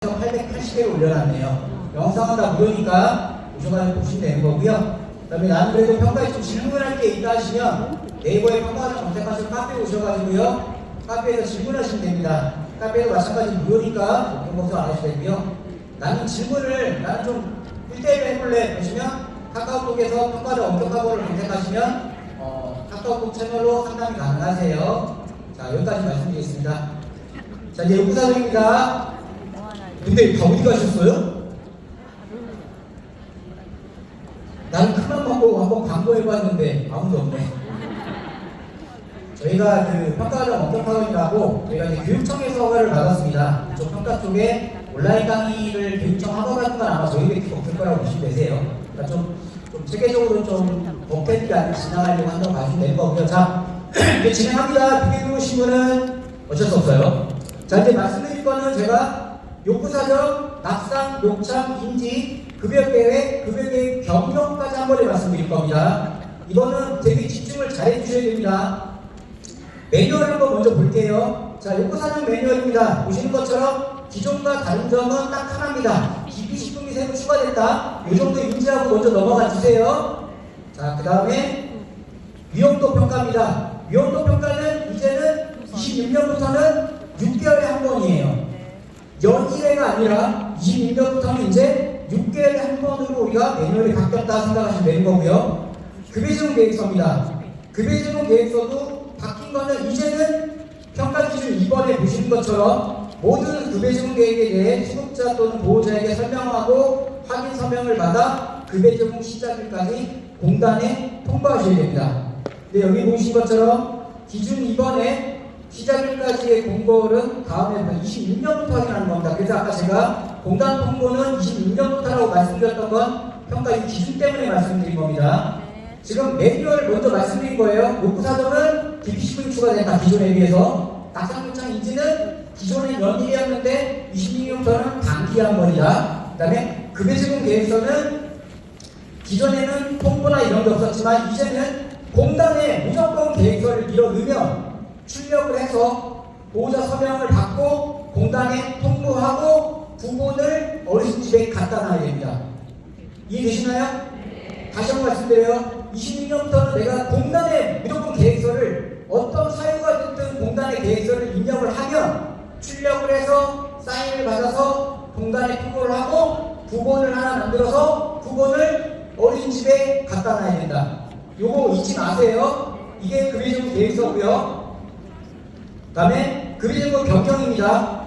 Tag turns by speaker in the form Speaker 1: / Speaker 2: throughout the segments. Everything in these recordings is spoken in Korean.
Speaker 1: 880회를 올려놨네요. 영상은 다 무료니까 오셔가지고 보시면 되는 거고요. 그 다음에 나는 그래도 평가에 좀 질문할 게 있다 하시면 네이버에 평가를 검색하시면 카페에 오셔가지고요. 카페에서 질문하시면 됩니다. 카페도 마찬가지 무료니까 그런 걱정 안 하셔도 되고요. 나는 좀 1대1로 해볼래 보시면 카카오톡에서 평가를 엄격하고를 검색하시면 카카오톡 채널로 상담이 가능하세요. 자, 여기까지 말씀드리겠습니다. 자, 이제 연구사정입니다. 근데 다 어디 가셨어요? 나는 큰맘 먹고 한번 광고해봤는데 아무도 없네. 저희가 그 평가과정 엄격학원이라고 저희가 이제 교육청에서 허가를 받았습니다. 이쪽 평가 쪽에 온라인 강의를 교육청 허가 받은 건 아마 저희밖에 없을 거라고 보시면 되세요. 그러니까 좀 체계적으로 좀 법회를 안 진행하려고 한다고 봐주시면 될 거고요. 자, 이제 진행합니다. 비교도 신문은 어쩔 수 없어요. 자, 이제 말씀드릴 거는 제가 욕구사정, 낙상, 욕참, 인지, 급여계획, 급여계획 변경까지 한 번에 말씀드릴 겁니다. 이거는 되게 집중을 잘 해주셔야 됩니다. 매뉴얼 한번 먼저 볼게요. 자, 욕구사정 매뉴얼입니다. 보시는 것처럼 기존과 다른 점은 딱 하나입니다. 기피식품이 새로 추가됐다. 이 정도 인지하고 먼저 넘어가 주세요. 자, 그 다음에 위험도 평가입니다. 위험도 평가는 이제는 26년부터는 6개월에 한 번이에요. 연일회가 아니라 26년부터는 이제 6개월에 한 번으로 우리가 매뉴얼이 바뀌었다 생각하시면 되는 거고요. 급여지원 계획서입니다. 급여지원 계획서도 바뀐 거는 이제는 평가기준 2번에 보시는 것처럼 모든 급여지원 계획에 대해 수급자 또는 보호자에게 설명하고 확인 서명을 받아 급여제공 시작일까지 공단에 통보하셔야 됩니다. 근데 여기 보신 것처럼 기준 2번에 시작일까지의 공고는 다음에 26년부터 확인하는 겁니다. 그래서 아까 제가 공단 통보는 26년부터라고 말씀드렸던 건 평가 이 기준 때문에 말씀드린 겁니다. 지금 매뉴얼 먼저 말씀드린 거예요. 욕구사정은 기피식품이 추가된다. 기존에 비해서. 낙상요청 인지는 기존에 연일이었는데 26년부터는 단기 한 번이다. 그 다음에 급여제공 계획서는 기존에는 통보나 이런 게 없었지만 이제는 공단에 무조건 계획서를 밀어 넣으면 출력을 해서 보호자 서명을 받고 공단에 통보하고 부본을 어르신집에 갖다 놔야 됩니다. 이해되시나요? 다시 한번 말씀드려요. 26년부터는 내가 공단에 무조건 계획서를 어떤 사유가 됐든 공단의 계획서를 입력을 하면 출력을 해서 사인을 받아서 공단에 통보를 하고 부본을 하나 만들어서 부본을 어르신집에 갖다 놔야 된다. 요거 잊지 마세요. 이게 급여제공 계획서고요. 그 다음에 급여제공 변경입니다.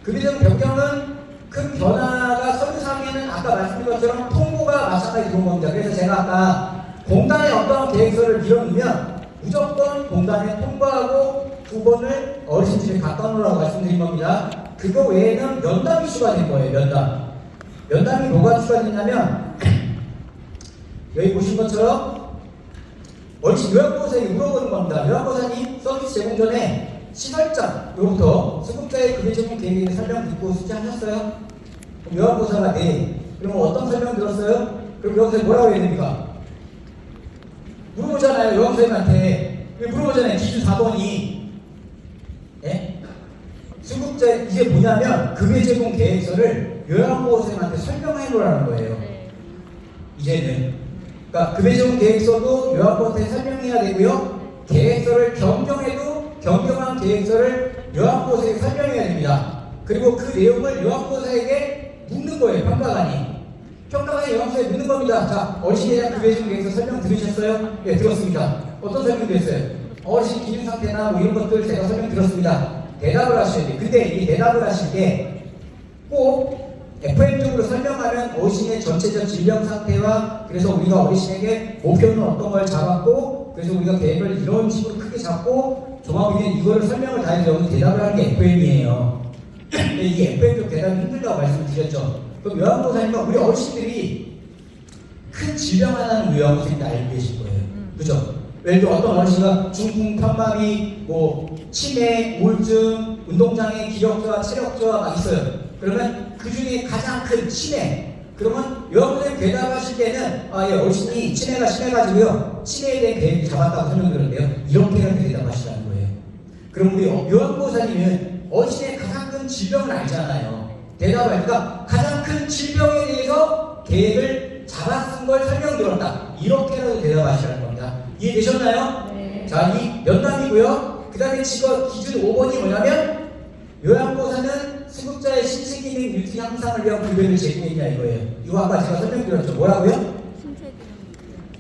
Speaker 1: 급여제공 변경은 큰 변화가 서류상에는 아까 말씀드린 것처럼 통보가 마찬가지 들어온 겁니다. 그래서 제가 아까 공단에 어떤 계획서를 밀어넣으면 무조건 공단에 통보하고 부본을 어르신집에 갖다 놓으라고 말씀드린 겁니다. 그거 외에는 면담이 추가된 거예요. 면담이 뭐가 추가됐냐면 여기 보신 것처럼 어르신 요양보호사에게 물어보는 겁니다. 요양보호사님 서비스 제공 전에 시설장 요부터 수급자의 급여제공 계획에 설명 듣고 숙지하셨어요? 그럼 요양보호사가 네. 그럼 어떤 설명 들었어요? 그럼 요양보호사 뭐라고 해야 됩니까? 물어보잖아요. 요양보호사님한테 물어보잖아요. 기준 4번이 예? 수급자 이게 뭐냐면 급여제공 계획서를 요양보호사님한테 설명해 놓으라는 거예요. 이제는 그러니까 급여제공 계획서도 요양보호사에 설명해야 되고요. 계획서를 변경해도 변경한 계획서를 요양보호사에게 설명해야 됩니다. 그리고 그 내용을 요양보호사에게 묻는 거예요. 평가관이 요양보호사에 묻는 겁니다. 자, 어르신에 대한 급여제공 계획서 설명 들으셨어요? 네, 들었습니다. 어떤 설명 드렸어요? 어르신 기준 상태나 뭐 이런 것들 제가 설명 들었습니다. 대답을 하셔야 돼요. 근데 이 대답을 하실 때 꼭 FM적으로 설명하면 어르신의 전체적 질병 상태와 그래서 우리가 어르신에게 목표는 어떤 걸 잡았고 그래서 우리가 계획을 이런 식으로 크게 잡고 종합위는 이거를 설명을 다 해서 여기 대답을 하는 게 FM이에요. 근데 이게 FM적 대답이 힘들다고 말씀드렸죠. 그럼 요양보호사님과 우리 어르신들이 큰 질병 하나는 요양보호사님도 알고 계실 거예요. 그죠? 예를 들어 어떤 어르신과 중풍, 편마비, 뭐 치매, 우울증, 운동장애, 기력저하, 체력저하 막 있어요. 그러면 그 중에 가장 큰 치매. 그러면 요양보호사님 대답하실 때는 예, 어르신이 치매가 심해가지고요. 치매에 대한 계획을 잡았다고 설명드렸는데요. 이렇게 대답하시라는 거예요. 그럼 우리 요양보호사님은 어르신의 가장 큰 질병을 알잖아요. 대답할 때가 가장 큰 질병에 대해서 계획을 잡았은 걸 설명드렸다. 이렇게라도 대답하시라는 겁니다. 이해되셨나요?
Speaker 2: 네.
Speaker 1: 자, 이 연남이고요. 그 다음에 기준 5번이 뭐냐면 요양보사는 수급자의 신체 기능 유지 향상을 위한 급여를 제공했냐 이거예요. 이거 아까 제가 설명드렸죠. 뭐라고요?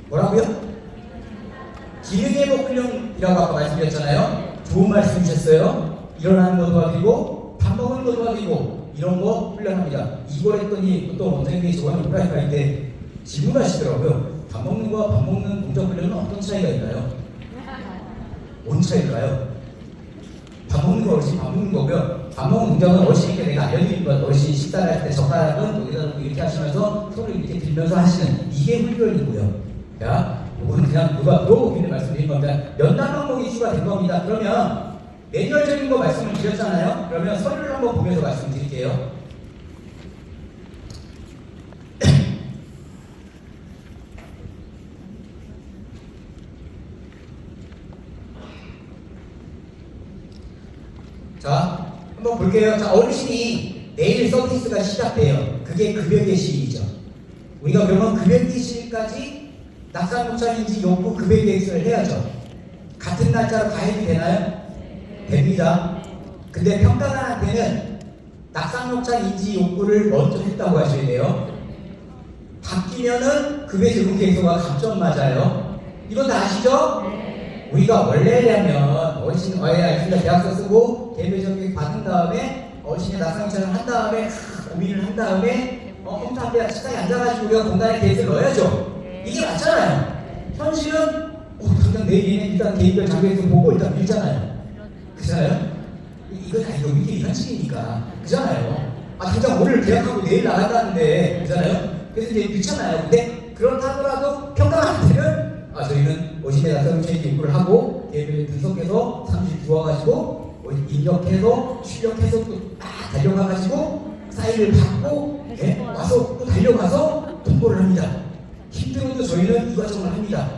Speaker 1: 뭐라고요? 기능회복 훈련이라고 아까 말씀드렸잖아요. 좋은 말씀 주셨어요. 일어나는 거 도와드리고 밥 먹는 거 도와드리고 이런 거 훈련합니다. 이걸 했더니 또 원장님이 저번에 오프라인 때 질문하시더라고요. 밥 먹는 거와 밥 먹는 동작 훈련은 어떤 차이가 있나요? 뭔 차이일까요? 밥 먹는 거 어르신 밥 먹는 거고요. 밥 먹는 동작은 어르신에게 내가 알려드린 것. 어르신이 식사를 할 때 젓가락은 여기다 놓고 이렇게 하시면서 손을 이렇게 들면서 하시는 이게 훈련이고요. 자, 이거는 그냥 누가 물어보길래 말씀드린 겁니다. 연남 항목이 추가된 겁니다. 그러면 매뉴얼적인 거 말씀을 드렸잖아요. 그러면 서류를 한번 보면서 말씀드릴게요. 자, 한번 볼게요. 자, 어르신이 내일 서비스가 시작돼요. 그게 급여 개시일이죠. 우리가 그러면 급여 개시일까지 낙상요청인지 욕구 급여 계획서를 해야죠. 같은 날짜로 다 해도 되나요? 됩니다. 근데 평가관한테는 낙상요청인지 욕구를 먼저 했다고 하셔야 돼요. 바뀌면은 급여 제공 계획서가 감점 맞아요. 이건 다 아시죠? 우리가 원래라면 어르신 알겠습니다. 계약서 쓰고 개별적인 받은 다음에 어르신의 낙상요청을 한 다음에 고민을 한 다음에 컴퓨터에 식당에 앉아가지고 우리가 공간에 계획을 넣어야죠. 이게 맞잖아요. 현실은 당장 내일에는 일단 개인별 장비에서 보고 일단 밀잖아요. 그잖아요? 이거 이게 현실이니까 그잖아요. 당장 오늘 계약하고 내일 나간다는데 그잖아요. 그래서 이제 밀잖아요. 근데 그렇다 하더라도 평가한테는 저희는 어신의 낙상요청 요구를 하고 개인별 분석해서 30일 들어와가지고 입력해서 출력해서 또 달려가가지고 사인을 받고 와서 또 달려가서 통보를 합니다. 힘들어도 저희는 이 과정을 합니다.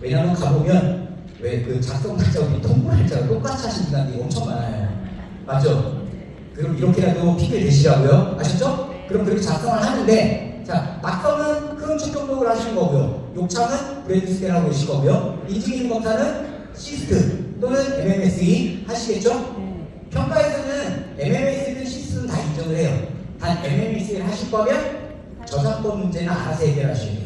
Speaker 1: 왜냐하면 가보면 왜 그 작성 날짜와 통보 날짜가 똑같이 하시는 분들이 엄청 많아요. 맞죠? 그럼 이렇게라도 핑계를 대시라고요. 아셨죠? 그럼 그렇게 작성을 하는데 자, 낙서는 큰 측정록을 하시는 거고요. 욕창은 브랜드 스캔하고 계실 거고요. 인증기능 검사는 시스트 또는 MMSE 하시겠죠? 평가에서는 MMS든 시스트는 다 인정을 해요. 단 MMSE를 하실 거면 저작권 문제는 알아서 해결하셔야 돼요.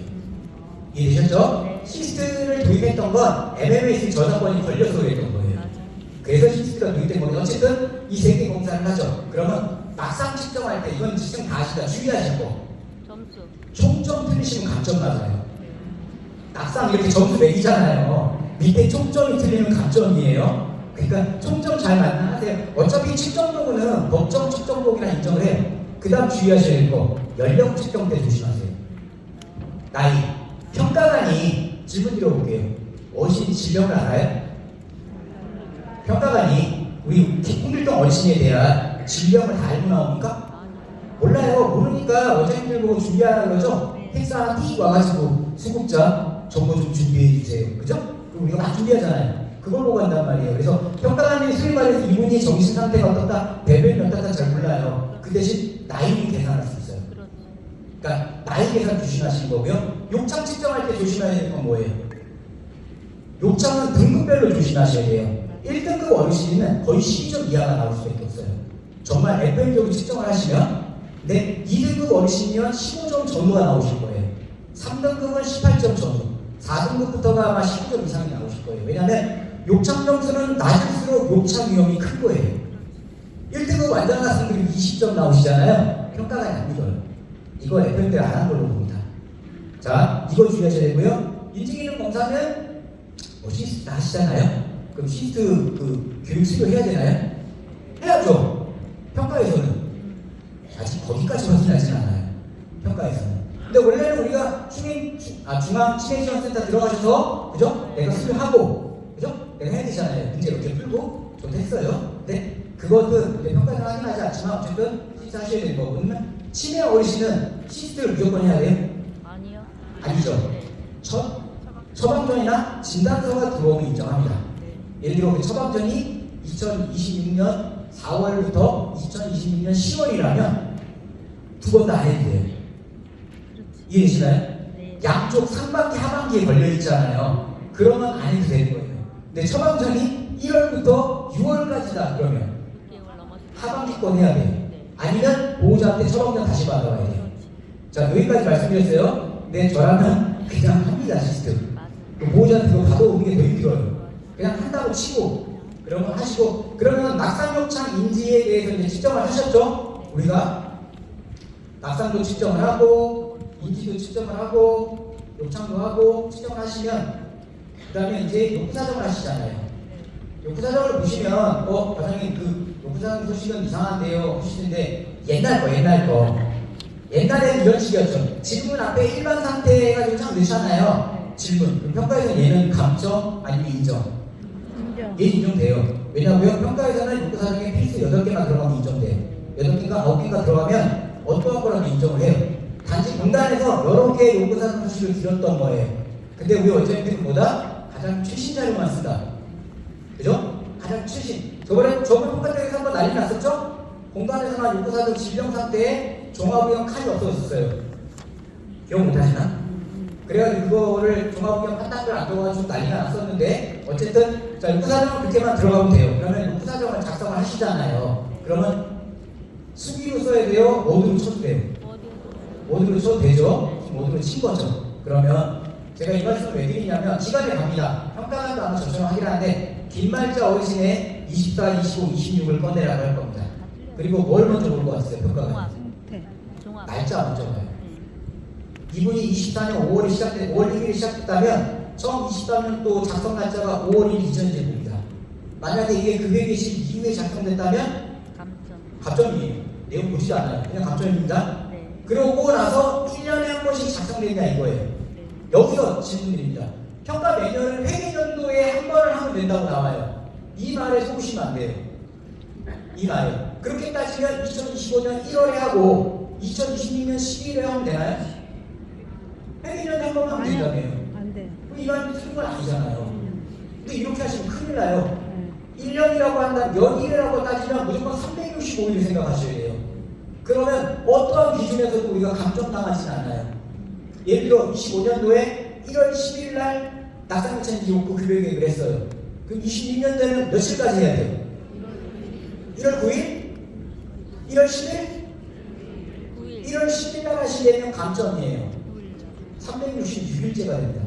Speaker 1: 이해되셨죠? 시스트를 도입했던 건 MMS 저작권이 걸려서 그랬던 거예요. 그래서 시스트가 도입된 건데 어쨌든 이 세 개 검사를 하죠. 그러면 막상 측정할 때 이건 지금 다 아시다. 주의하실 거.
Speaker 2: 점수.
Speaker 1: 총점 틀리시면 감점 맞아요. 낙상 이렇게 점수 매기잖아요. 밑에 총점이 틀리면 감점이에요. 그러니까 총점 잘 만나세요. 어차피 측정도구는 법정 측정도구나 인정을 해요. 그 다음 주의하셔야 될 거, 연령 측정 때 조심하세요. 나이. 평가관이 질문 드려볼게요. 어르신 질병을 알아요? 평가관이 우리 홍길동 어르신에 대한 질병을 다 알고 나옵니까? 몰라요. 모르니까 원장님들 보고 준비하라 그러죠? 텍스 하나 띡 와가지고 수급자 정보 좀 준비해 주세요. 그죠? 그럼 우리가 막 준비하잖아요. 그걸 보고 한단 말이에요. 그래서 평가관이 소위 말해서 이분이 정신 상태가 어떻다, 배변이 어떻다 잘 몰라요. 그 대신 나이를 계산할 수 있어요. 그러니까 나이 계산 조심하시는 거고요. 욕창 측정할 때 조심해야 될 건 뭐예요? 욕창은 등급별로 조심하셔야 돼요. 1등급 어르신은 거의 12점 이하가 나올 수밖에 없어요. 정말 FM적으로 측정을 하시면 근데 2등급 어르신이면 15점 전후가 나오실 거예요. 3등급은 18점 전후, 4등급부터가 아마 19점 이상이 나오실 거예요. 왜냐하면 욕창 점수는 낮을수록 욕창 위험이 큰 거예요. 1등급 완전 학생들이 20점 나오시잖아요. 평가가 안 믿어요. 이거 FM들 안 한 걸로 봅니다. 자, 이거 주의하셔야 되고요. 인증기능 검사는 시스트 하시잖아요. 그럼 시스트 그 교육 수료 해야 되나요? 해야죠. 평가에서는 아직 거기까지 확인하진 않아요. 평가에서는. 근데 원래는 우리가 중앙 치매지원센터 들어가셔서 그죠? 내가 수료하고 그죠? 내가 해야 되잖아요. 문제 이렇게 풀고 저도 했어요. 근데 그것은 평가에서 확인하지 않지만 어쨌든 시스트 하셔야 되는 거고. 그러면 치매 어르신은 시스트를 무조건 해야 돼요?
Speaker 2: 아니요.
Speaker 1: 아니죠. 처방전이나 진단서가 들어오면 인정합니다. 예를 들어 그 처방전이 2026년 4월부터 2026년 10월이라면 두 번 다 안 해도 돼요. 이해되시나요?
Speaker 2: 네.
Speaker 1: 양쪽 상반기 하반기에 걸려 있잖아요. 그러면 안 해도 되는 거예요. 근데 처방전이 1월부터 6월까지다 그러면
Speaker 2: 6개월 넘어서
Speaker 1: 하반기 건 해야 돼요.
Speaker 2: 네.
Speaker 1: 아니면 보호자한테 처방전 다시 받아와야 돼요. 자, 여기까지 말씀드렸어요. 근데 저라면 그냥 합니다, 시스템.
Speaker 2: 맞아요.
Speaker 1: 그 보호자한테 그거 받아오는 게 더 힘들어요. 그냥 한다고 치고 그러면 하시고, 그러면 낙상욕창 인지에 대해서 이제 측정을 하셨죠? 우리가 낙상도 측정을 하고 인지도 측정을 하고 욕창도 하고 측정을 하시면 그 다음에 이제 욕구사정을 하시잖아요. 욕구사정을 보시면 과장님 그 욕구사정 소식은 이상한데요 하시는데 옛날 거 옛날에는 이런 식이었죠. 질문 앞에 일반 상태 해가지고 참 넣잖아요. 질문. 그럼 평가에서 얘는 감점 아니면 인정?
Speaker 2: 인정.
Speaker 1: 얘 인정돼요. 왜냐고요? 평가에서는 욕구사정에 필수 8개만 들어가면 인정돼요. 8개인가 9개가 들어가면 어떠한 거라도 인정을 해요. 단지 공단에서 여러 개의 욕구사정 소식을 드렸던 거예요. 근데 우리 원장님들은 뭐다? 가장 최신 자료만 쓰다. 그죠? 가장 최신. 저번 평가장에서 한번 난리 났었죠? 공단에서만 욕구사정 질병 상태에 종합의형 칸이 없어졌어요. 기억 못하시나? 그래가지고 그거를 종합의형 판단을 안 들어가지고 난리가 났었는데, 어쨌든 자 욕구사정은 그렇게만 들어가면 돼요. 그러면 욕구사정을 작성을 하시잖아요. 그러면 수기로 써야 돼요? 모드로 쳐도 돼요? 모드로 쳐도 되죠? 지금 모드로 친 거죠. 그러면 제가 이 말씀을 왜 드리냐면 시간이 갑니다. 평가관도 아마 저처럼 하긴 하는데 긴 말자 어르신의 24, 25, 26을 꺼내라고 할 겁니다. 그리고 뭘 먼저 볼 것 같으세요? 평가관
Speaker 2: 종합.
Speaker 1: 날짜 먼저 봐요. 이분이 24년 5월에 시작된 5월 1일에 시작됐다면 처음 23년도 작성 날짜가 5월 1일 이전일 겁니다. 만약에 이게 급여개시 이후에 작성됐다면 감점이에요. 내용 보지도 않아요. 그냥 감점입니다.
Speaker 2: 네.
Speaker 1: 그러고 나서 1년에 한 번씩 작성되냐 이거예요.
Speaker 2: 네.
Speaker 1: 여기서 질문드립니다. 평가 매년을 회계년도에 한 번을 하면 된다고 나와요. 이 말에 속으시면 안 돼요. 이 말에. 그렇게 따지면 2025년 1월에 하고 2026년 12일에 하면 되나요? 회계년에 한 번만 하면 된다며요.
Speaker 2: 안 돼.
Speaker 1: 이 말이 틀린 건 아니잖아요. 근데 이렇게 하시면 큰일 나요. 1년이라고 한다, 연일이라고 따지면 무조건 365일 생각하셔야 돼요. 그러면 어떠한 기준에서도 우리가 감점당하지는 않아요. 예를 들어 25년도에 1월 10일 날 낙상유치원지 욕구 급여계획을 했어요. 그럼 26년 되면 며칠까지 해야 돼요? 1월 9일? 1월 10일? 1월 10일 날 하시려면 감점이에요. 366일째가 됩니다.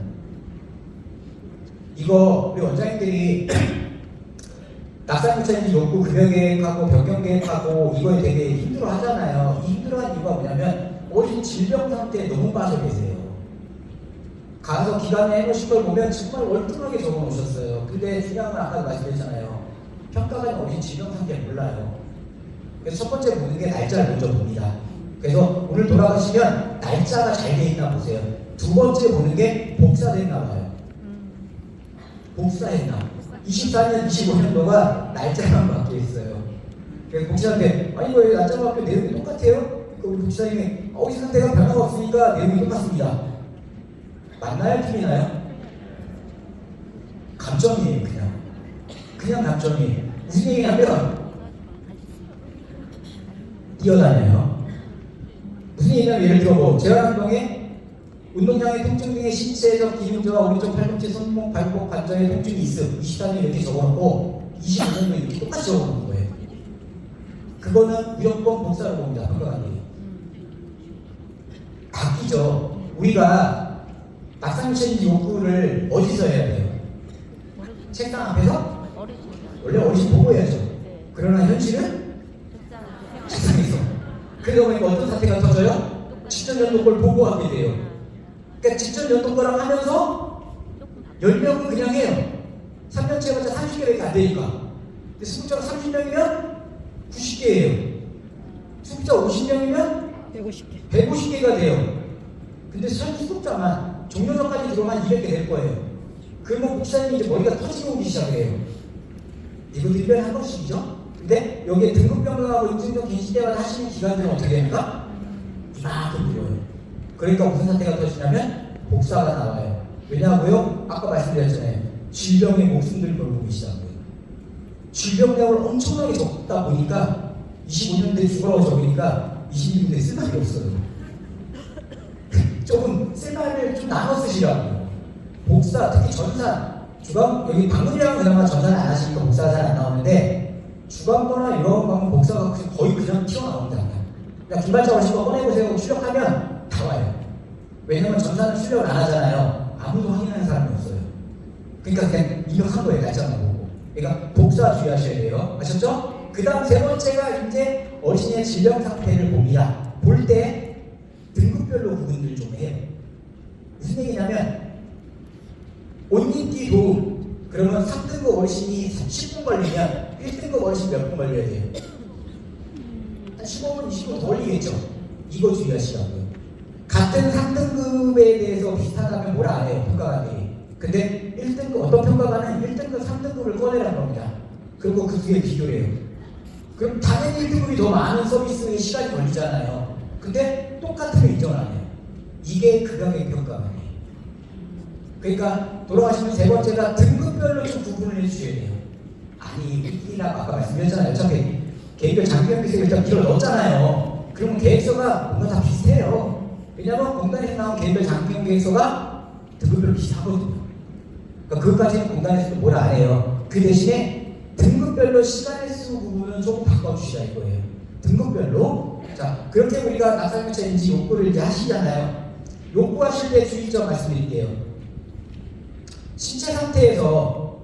Speaker 1: 이거 우리 원장님들이 낙상유치원지 욕구 급여계획하고 변경계획하고 이거에 되게 힘들어 하잖아요. 이 힘들어하는 이유가 뭐냐면 어린 질병 상태에 너무 빠져 계세요. 가서 기간에 해보신 걸 보면 정말 월등하게 적어 놓으셨어요. 근데 중요한 건 아까 말씀드렸잖아요. 평가관이 어린 질병 상태를 몰라요. 그래서 첫 번째 보는 게 날짜를 먼저 봅니다. 그래서 오늘 돌아가시면 날짜가 잘 돼 있나 보세요. 두 번째 보는 게 복사됐나 봐요. 복사했나. 24년, 25년도가 날짜만 바뀌어 있어요. 그래서 복사한테 아니 왜 날짜가 바뀌어 내용이 똑같아요? 그 우리 복사님이 이 상태가 변화가 없으니까 내용이 똑같습니다. 맞나요? 틀리나요? 감점이에요. 그냥 감점이에요. 무슨 얘기냐면 뛰어다녀요. 무슨 얘기냐면 예를 들어 뭐 재활운동에 운동량의 통증 등의 신체적 기능저하 오른쪽 팔꿈치, 손목, 발목, 관절의 통증이 있음 24년 이렇게 적어놓고 25년도 이렇게 똑같이 적어놓는 거예요. 그거는 무조건 복사를 봅니다. 평가관이 바뀌죠. 우리가 낙상유치원지 욕구를 어디서 해야 돼요? 책상 앞에서? 원래 어르신 보고 해야죠. 그러나 현실은 책상에서. 그러다 보니까 어떤 사태가 터져요? 직전연도 걸 보고 하게 돼요. 그러니까 직전연도 거랑 하면서 10명은 그냥 해요. 3년째 해봤자 30개밖에 안 되니까. 근데 수급자가 30명이면 90개예요. 수급자 50명이면 150개가 돼요. 근데 수급자만 종료전까지 들어오면 200개 될 거예요. 그러면 목사님이 이제 머리가 터지고 오기 시작해요. 이것도 1년에 한 번씩이죠? 근데 여기에 등급변경하고 인증적 갱신대만 하시는 기간들은 어떻게 됩니까? 이만큼 들어요. 그러니까 무슨 사태가 터지냐면 복사가 나와요. 왜냐고요? 아까 말씀드렸잖아요. 질병의 목숨들을 걸고 계시다고요. 질병량을 엄청나게 적다 보니까 25년대 죽어라고 적으니까 20인분에 쓸 말이 없어요. 조금 쓸 말을 좀 나눠 쓰시라고. 복사, 특히 전산, 주간, 여기 방문이랑 그나마 전산을 안 하시니까 복사가 잘 안 나오는데, 주간거나 이런 거는 복사가 거의 그냥 튀어나옵니다. 그냥 김발자고 하신 거 꺼내보세요. 출력하면 다 와요. 왜냐면 전산은 출력을 안 하잖아요. 아무도 확인하는 사람이 없어요. 그러니까 그냥 입력한 거예요. 날짜만 보고. 그러니까 복사 주의하셔야 돼요. 아셨죠? 그 다음 세 번째가 이제 어르신의 질병 상태를 봅니다. 볼 때 등급별로 구분을 좀 해요. 무슨 얘기냐면 옷입기 도움, 그러면 3등급 어르신이 10분 걸리면 1등급 어르신 몇 분 걸려야 돼요? 한 15분, 20분 더 걸리겠죠? 이거 주의하시라고요. 같은 3등급에 대해서 비슷하다면 뭐라 안 해요, 평가관들이. 근데 1등급, 어떤 평가관은 1등급, 3등급을 꺼내라는 겁니다. 그리고 그 뒤에 비교를 해요. 그럼 당연히 1등급이 더 많은 서비스에 시간이 걸리잖아요. 근데 똑같으면 인정을 안 해요. 이게 극악의 평가관이에요. 그러니까 돌아가시면 세 번째가 등급별로 좀 구분을 해주셔야 돼요. 아니, 이라고 아까 말씀드렸잖아요. 어차피 계획별 장기경비서 일단 밀어 넣었잖아요. 그러면 계획서가 뭔가 다 비슷해요. 왜냐면 공단에서 나온 계획별 장기경 계획서가 등급별로 비슷하거든요. 그러니까 그것까지는 공단에서도 뭐라 안 해요. 그 대신에 등급별로 시간의 수 부분은 조금 바꿔주시라 이거예요. 등급별로. 자, 그렇게 우리가 낙상면체인지 욕구를 이제 하시잖아요. 욕구하실 때 주의점 말씀드릴게요. 신체 상태에서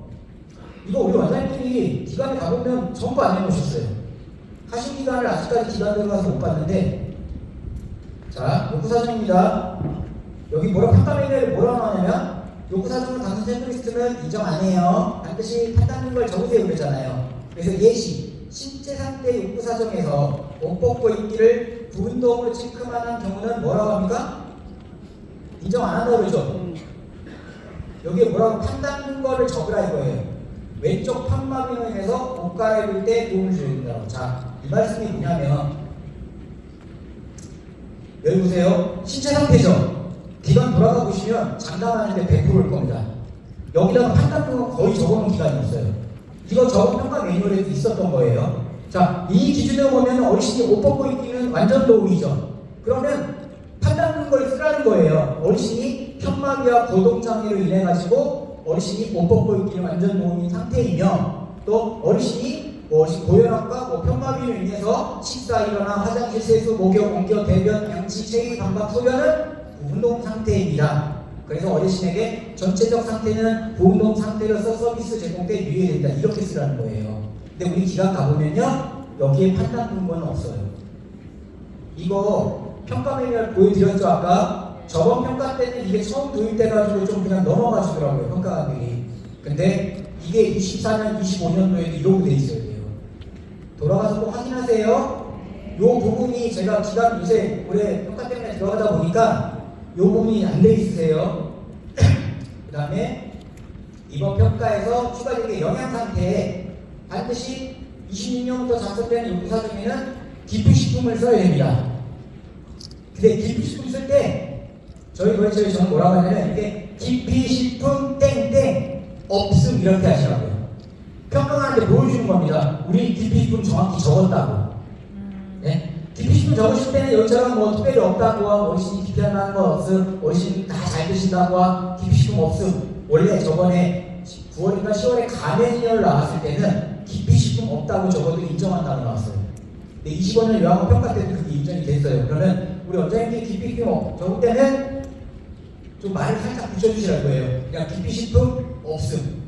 Speaker 1: 이거 우리 원장님들이 기관에 가보면 전부 안 해놓으셨어요. 하신 기간을 아직까지 기관 들어가서 못 봤는데, 자, 욕구사정입니다. 여기 뭐라 판단 메뉴를 뭐라고 하냐면 욕구사정은 당선 체크리스트는 인정 안 해요. 반드시 판단하는 걸 적으세요 그랬잖아요. 그래서 예시, 신체 상태 욕구사정에서 옷 벗고 있기를 부운동으로 체크만 한 경우는 뭐라고 합니까? 인정 안 한다고 그러죠? 여기에 뭐라고 판단하는 거를 적으라 이거예요. 왼쪽 판마비로 인해서 옷 갈아입을 때 도움을 줘야 된다고. 자, 이 말씀이 뭐냐면 여기 보세요. 신체 상태죠. 기간 돌아가 보시면 장담하는데 100%일 겁니다. 여기다가 판단표가 거의 적어놓은 기간이 없어요. 이거 적은 평가 매뉴얼에도 있었던 거예요. 자, 이 기준으로 보면 어르신이 옷 벗고 있기는 완전 도움이죠. 그러면 판단하는 걸 쓰라는 거예요. 어르신이 편마비와 고동장애로 인해 가지고 어르신이 옷 벗고 있기는 완전 도움인 상태이며, 또 어르신이 어르신 고혈압과 편마비로 인해서 식사, 일어나, 화장실, 세수, 목욕, 옮겨, 대변, 양치, 체위, 반박, 소변은 부운동 상태입니다. 그래서 어르신에게 전체적 상태는 부운동 상태로서 서비스 제공 때 유의해야 된다. 이렇게 쓰라는 거예요. 근데 우리 기관 가보면요, 여기에 판단 근거는 없어요. 이거 평가 매뉴얼 보여드렸죠 아까? 저번 평가 때는 이게 처음 도입돼가지고 좀 그냥 넘어가시더라고요 평가관들이. 근데 이게 24년, 25년도에도 이러고 돼 있어야 돼요. 돌아가서 꼭 확인하세요. 요 부분이 제가 기간 요새 올해 평가 때문에 들어가다 보니까 요 부분이 안 돼 있으세요. 그 다음에 이번 평가에서 추가적인 영양 상태에 반드시 26년부터 작성되는 요구사정에는 기프식품을 써야 됩니다. 근데 기피식품 쓸 때 저는 뭐라고 하냐면 이게 기피식품 땡땡 없음 이렇게 하시라고요. 평가관한테 보여주는 겁니다. 우리 기피식품 정확히 적었다고. 네? 기피식품 적으실 때는 여기처럼 뭐 특별히 없다고, 어르신이 기피할 거 없음, 어르신 다 잘 드신다고, 기피식품 없음. 원래 저번에 9월인가 10월에 가맹리얼 나왔을 때는 기피식품 없다고 적어도 인정한다고 나왔어요. 근데 25년 요양원 평가 때도 그게 인정이 됐어요. 그러면 우리 원장님들이 기피식품 적을 때는 좀 말을 살짝 붙여주시라는 거예요. 그냥 기피식품 없음,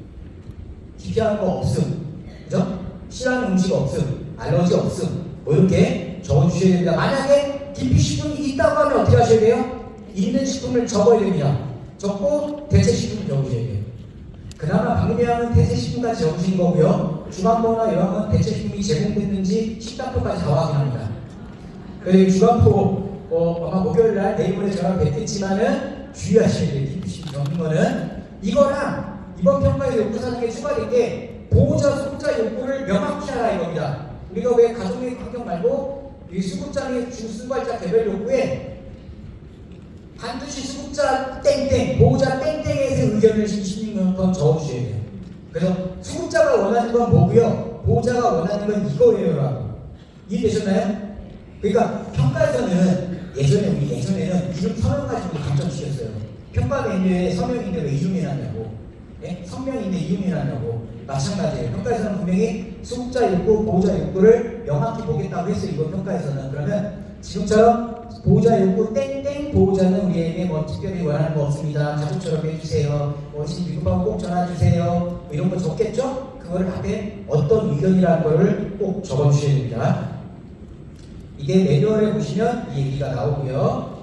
Speaker 1: 기피하는 거 없음, 그죠? 싫어하는 음식 없음, 알러지 없음, 뭐 이렇게 적어주셔야 됩니다. 만약에 기피식품이 있다고 하면 어떻게 하셔야 돼요? 있는 식품을 적어야 됩니다. 적고 대체식품 적으셔야 돼요. 그나마 방금 요양은 대체식품까지 적으신 거고요. 주간보나 요양은 대체식품이 제공됐는지 식단표까지 다 확인합니다. 그래서 주간보 아마 목요일날 내일 모레 저랑 뵙겠지만은 주의하셔야 돼요. 기피식품 적는 거는. 이거랑 이번 평가에서 요구사항에 추가된 게 보호자, 수급자 욕구를 명확히 하라 이겁니다. 우리가 왜 가족의 환경 말고 이 수급자의 주수발자 개별 욕구에 반드시 수급자 땡땡, 보호자 땡땡에서 의견을 26년 적어주셔야 돼요. 그래서 수급자가 원하는 건 뭐고요? 보호자가 원하는 건 이거예요 라고. 이해되셨나요? 그러니까 평가에서는 예전에는 이름 서명 가지고 감점 주셨어요. 평가 메뉴에 서명인데 왜 이름이 났냐고. 예? 성명인데 이름이 났냐고. 마찬가지예요. 평가에서는 분명히 수급자 욕구, 보호자 욕구를 명확히 보겠다고 했어요. 이번 평가에서는. 그러면 지금처럼 보호자 욕구 땡땡 보호자는 우리에게 뭐 특별히 원하는 거 없습니다. 가족처럼 해주세요. 어르신 위급하면 꼭 전화 주세요. 뭐 이런 거 적겠죠? 그거를 앞에 어떤 의견이라는 거를 꼭 적어주셔야 됩니다. 이게 매뉴얼에 보시면 이 얘기가 나오고요.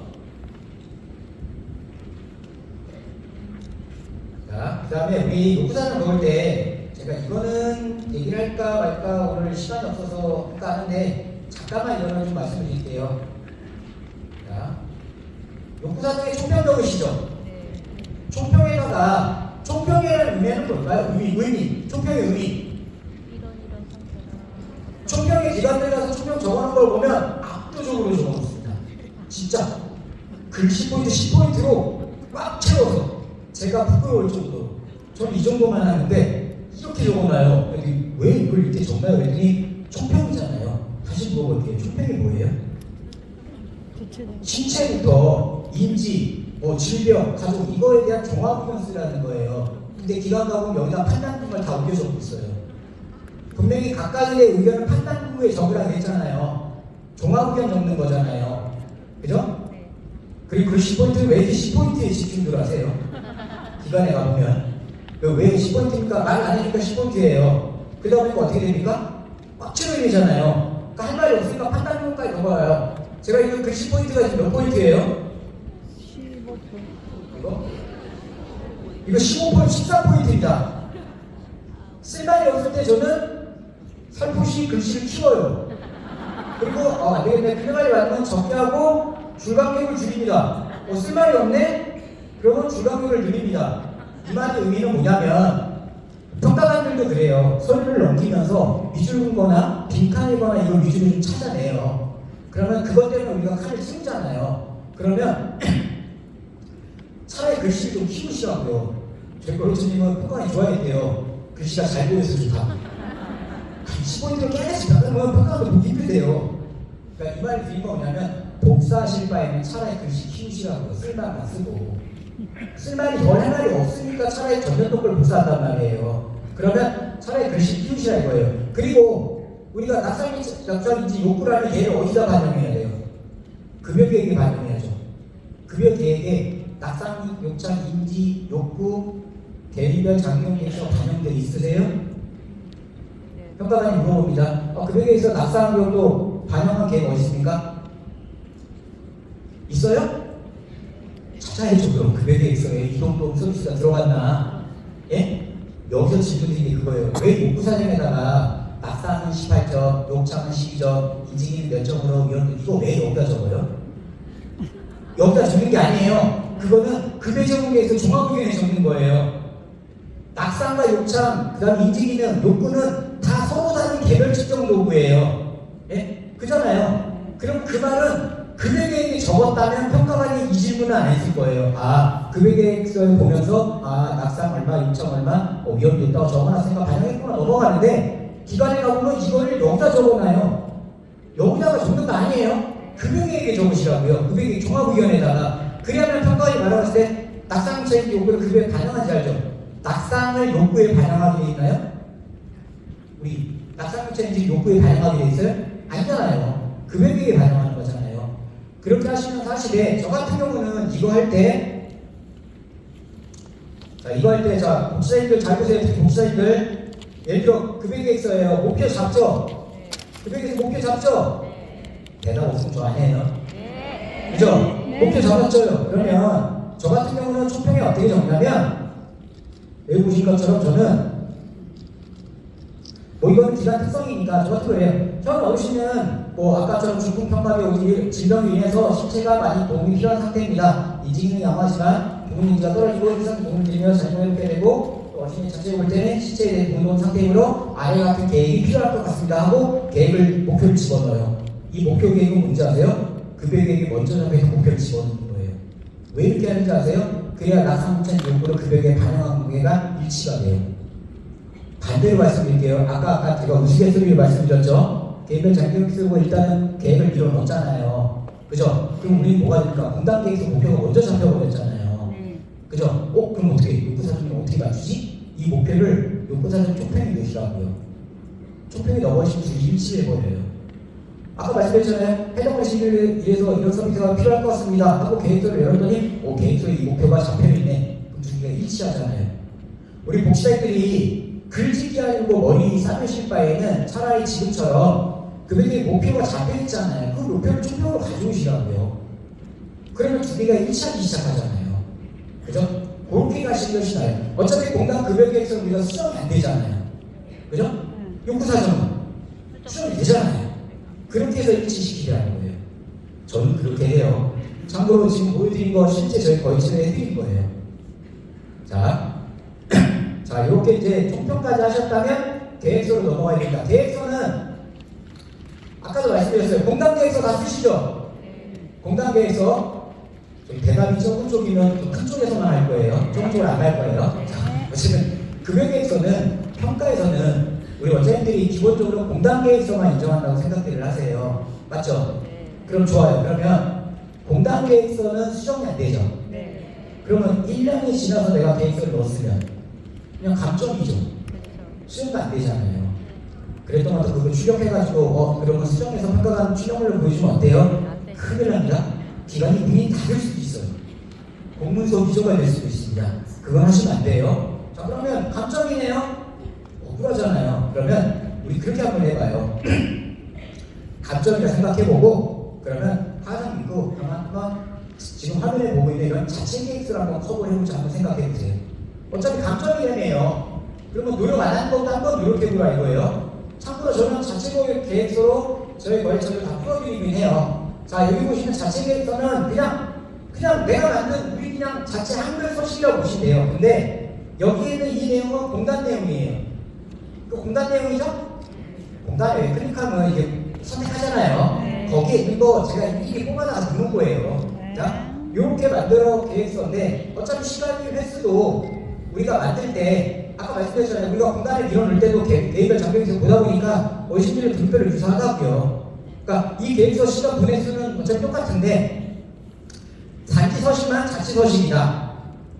Speaker 1: 자, 그 다음에 우리 요구사항을 넣을 때 제가 이거는 얘기를 할까 말까 오늘 시간이 없어서 할까 하는데 잠깐만 이거는 좀 말씀을 드릴게요. 자, 요구사항에 총평 넣으시죠. 총평에다가 총평이라는 의미는 뭘까요? 의미. 총평의 의미.
Speaker 2: 이런 상태다.
Speaker 1: 총평의 기관들 가서 총평 적어놓은 걸 보면 압도적으로 적어놓습니다. 진짜 글 10포인트 10포인트로 꽉 채워서 제가 부끄러울 정도로 저는 이 정도만 하는데 이렇게 적어놔요. 왜 이걸 이렇게 적나요? 그랬더니 총평이잖아요. 다시 물어볼게요. 총평이 뭐예요? 신체부터 인지, 질병, 가족 이거에 대한 종합의견 쓰라는 거예요. 근데 기관 가보면 여기다 판단금을 다 옮겨 적고 있어요. 분명히 각각의 의견을 판단구에 적으라고 했잖아요. 종합의견 적는 거잖아요. 그죠?
Speaker 2: 네.
Speaker 1: 그리고 그 10포인트를 왜 이렇게 10포인트에 집중들 하세요? 기관에 가보면. 왜 10포인트입니까? 말 안 해주니까 10포인트예요. 그러다 보니까 어떻게 됩니까? 꽉 채워야 되잖아요. 그러니까 할 말이 없으니까 판단구까지 적어요. 제가 이거 그 10포인트가 지금 몇 포인트예요?
Speaker 2: 15포인트.
Speaker 1: 이거 15포인트, 14포인트입니다. 쓸말이 없을 때 저는 살포시 글씨를 키워요. 그리고 안 되겠네. 필요가 많으면 적게 하고 줄간격을 줄입니다. 쓸말이 없네? 그러면 줄간격을 늘립니다. 이 말의 의미는 뭐냐면 평가관들도 그래요. 서류를 넘기면서 미줄거나 빈칸이거나 이걸 위주로 좀 찾아내요. 그러면 그것 때문에 우리가 칼을 찌우잖아요. 그러면 차라리 글씨를 좀 키우시라고요. 저희 거로치님은 평가관이 좋아했대요. 글씨가 잘 보여서 좋다. 10포인트를 깨끗이 바꾸면 평가도 보기 힘들대요. 그러니까 이 말을 드린 건 뭐냐면 복사하실 바에는 차라리 글씨 키우시라고 쓸말만 쓰고 쓸말이 덜 할 말이 없으니까 차라리 전면독 걸 복사한단 말이에요. 그러면 차라리 글씨 키우시라 이거예요. 그리고 우리가 낙상인지 욕구라는 얘를 어디다 반영해야 돼요? 급여계획에 반영해야죠. 급여계획에 낙상, 욕창, 인지, 욕구, 대리별 장경계획서 반영되어 있으세요?
Speaker 2: 네.
Speaker 1: 평가관이 물어봅니다. 급여계획서 낙상 비용도 반영한 계획 어디 있습니까? 있어요? 찾아야죠. 그럼 급여계획서에 이 정도 서비스가 들어갔나? 예? 여기서 질문드린 게 그거예요. 왜 욕구사정에다가 낙상은 18점, 욕창은 12점, 인지기는 몇 점으로 이거 왜 여기다 적어요? 여기다 적는 게 아니에요. 그거는 급여 적용계에서 종합의견에 적는 거예요. 낙상과 욕창, 그 다음에 인지기능, 욕구는 다 서로 다른 개별 측정 도구예요. 예? 그잖아요. 그럼 그 말은 급여계획에 적었다면 평가관이 이 질문을 안 했을 거예요. 급여계획서를 보면서 낙상 얼마, 욕창 얼마, 위험도 있다고 적어놨으니까 반영했구나 넘어가는데 기관에 가보면 이거를 여기다 적어놔요. 여기다가 적는 거 아니에요. 급여계획에 적으시라고요. 급여계획 종합의견에다가. 그래야만 평가관이 말했을 때 낙상, 욕창, 욕구를 급여에 반영하지 알죠? 낙상을 욕구에 반영하게 돼 있나요? 우리 낙상, 욕창, 욕구에 반영하게 돼 있어요? 아니잖아요. 급여계획에 반영하는 거잖아요. 그렇게 하시면 사실에 저 같은 경우는 이거 할 때 복사님들 잘 보세요. 특히 복사님들 예를 들어 급여계획서예요. 목표 잡죠? 급여계획서 목표 잡죠? 대답 없으면 저 아니에요. 그죠? 목표 잡았죠? 그러면 저 같은 경우는 총평에 어떻게 적냐면 여기 보신 것처럼 저는 이거는 기관 특성이니까 저 같은 거예요. 형 어르신은 아까처럼 중풍평가비 질병으로 인해서 신체가 많이 도움이 필요한 상태입니다. 인지기능이 양호하지만 부모님과 떨어지고 해상 도움을 드리며 자신을 해롭게 되고 어르신이 전체를 볼 때는 신체에 대해 공동 상태이므로 아래 같은 계획이 필요할 것 같습니다 하고 목표를 집어넣어요. 이 목표 계획은 뭔지 아세요? 급여 계획이 먼저 정해서 목표를 집어넣는 거예요. 왜 이렇게 하는지 아세요? 그래야 낙상, 욕창, 욕구를 급여 계획에 반영한 무게가 일치가 돼요. 반대로 말씀드릴게요. 아까 제가 우스갯소리로 말씀드렸죠. 개별 장기계획 쓰고 일단은 계획을 이뤄놓잖아요. 그죠? 그럼 우리 뭐가 됩니까? 분당 계획서 목표가 먼저 잡혀버렸잖아요.
Speaker 2: 네.
Speaker 1: 그죠? 그럼 어떻게 욕구사전이 어떻게 맞추지? 이 목표를 욕구사전 총평에 넣으시라고요. 총평에 넣어버리시면 일치해버려요. 아까 말씀드렸잖아요. 해당 시기에서 이런 서비스가 필요할 것 같습니다 하고 계획서를 열었더니 계획서에 이 목표가 잡혀있네. 그럼 두 개가 일치하잖아요. 우리 복지사들이 글짓기 하려고 머리 싸매실 바에는 차라리 지금처럼 그분들의 목표가 잡혀있잖아요. 그 목표를 총평으로 가져오시라고요. 그러면 두 개가 일치하기 시작하잖아요. 그죠? 그렇게 가시는 것이 나아요. 어차피 공단 급여계획서 우리가 수정이 안 되잖아요. 그죠? 욕구사정은 수정이 되잖아요. 그렇게 해서 일치시키라는 거예요. 저는 그렇게 해요. 참고로 지금 보여드린 거 실제 저희 거의실에 해드린 거예요. 자, 자, 이렇게 이제 총평까지 하셨다면 계획서로 넘어가야 됩니다. 계획서는 아까도 말씀드렸어요. 공단 계획서 다 쓰시죠? 공단 계획서 대답이 적은 쪽이면 큰 쪽에서만 할 거예요. 적은 쪽으로 안 갈 거예요. 자, 어쨌든 급여 계획서는 평가에서는 우리 원장님들이 기본적으로 공단 계획서만 인정한다고 생각들을 하세요. 맞죠? 그럼 좋아요. 그러면 공단 계획서는 수정이 안 되죠? 그러면 1년이 지나서 내가 계획서를 넣었으면 그냥 감점이죠. 수정도 안 되잖아요. 그랬던 것도 그거 출력해가지고 그러면 수정해서 평가관 출력물을 보여주면 어때요? 큰일 납니다. 기관이 문이 닫을 수도 있어요. 공문서 비조가 될 수도 있습니다. 그건 하시면 안 돼요. 자, 그러면 감점이네요. 억울하잖아요. 그러면 우리 그렇게 한번 해봐요. 감점이라 생각해보고 그러면 하장 믿고 그러면 한번 지금 화면에 보고 있는 이런 자체 계획서를 한번 커버를 해보자 한번 생각해보세요. 어차피 감점이라며요. 그러면 노력 안 한 것도 한번 노력해보라 이거예요. 참고로 저는 자체 계획서로 저희 거래처를 다 풀어드리긴 해요. 자, 여기 보시면 자체 계획서는 그냥 내가 만든 우리 그냥 자체 한글 서식이라고 보시면 돼요. 근데 여기에는 이 내용은 공단 내용이에요. 그 공단 내용이죠? 공단에 클릭하면 이게 선택하잖아요. 거기에 있는 거 제가 이게 뽑아놔서 넣은 거예요. 자, 이렇게 만들어 계획서인데 어차피 시간이 횟수도 우리가 만들 때 아까 말씀드렸잖아요. 우리가 공단을 밀어넣을 때도 개별 장비에서 보다 보니까 어신들의 등표를 유사하다고요. 그러니까 이 계획서 시간 분해수는 어차피 똑같은데 단지 서식만 자치 서식이다.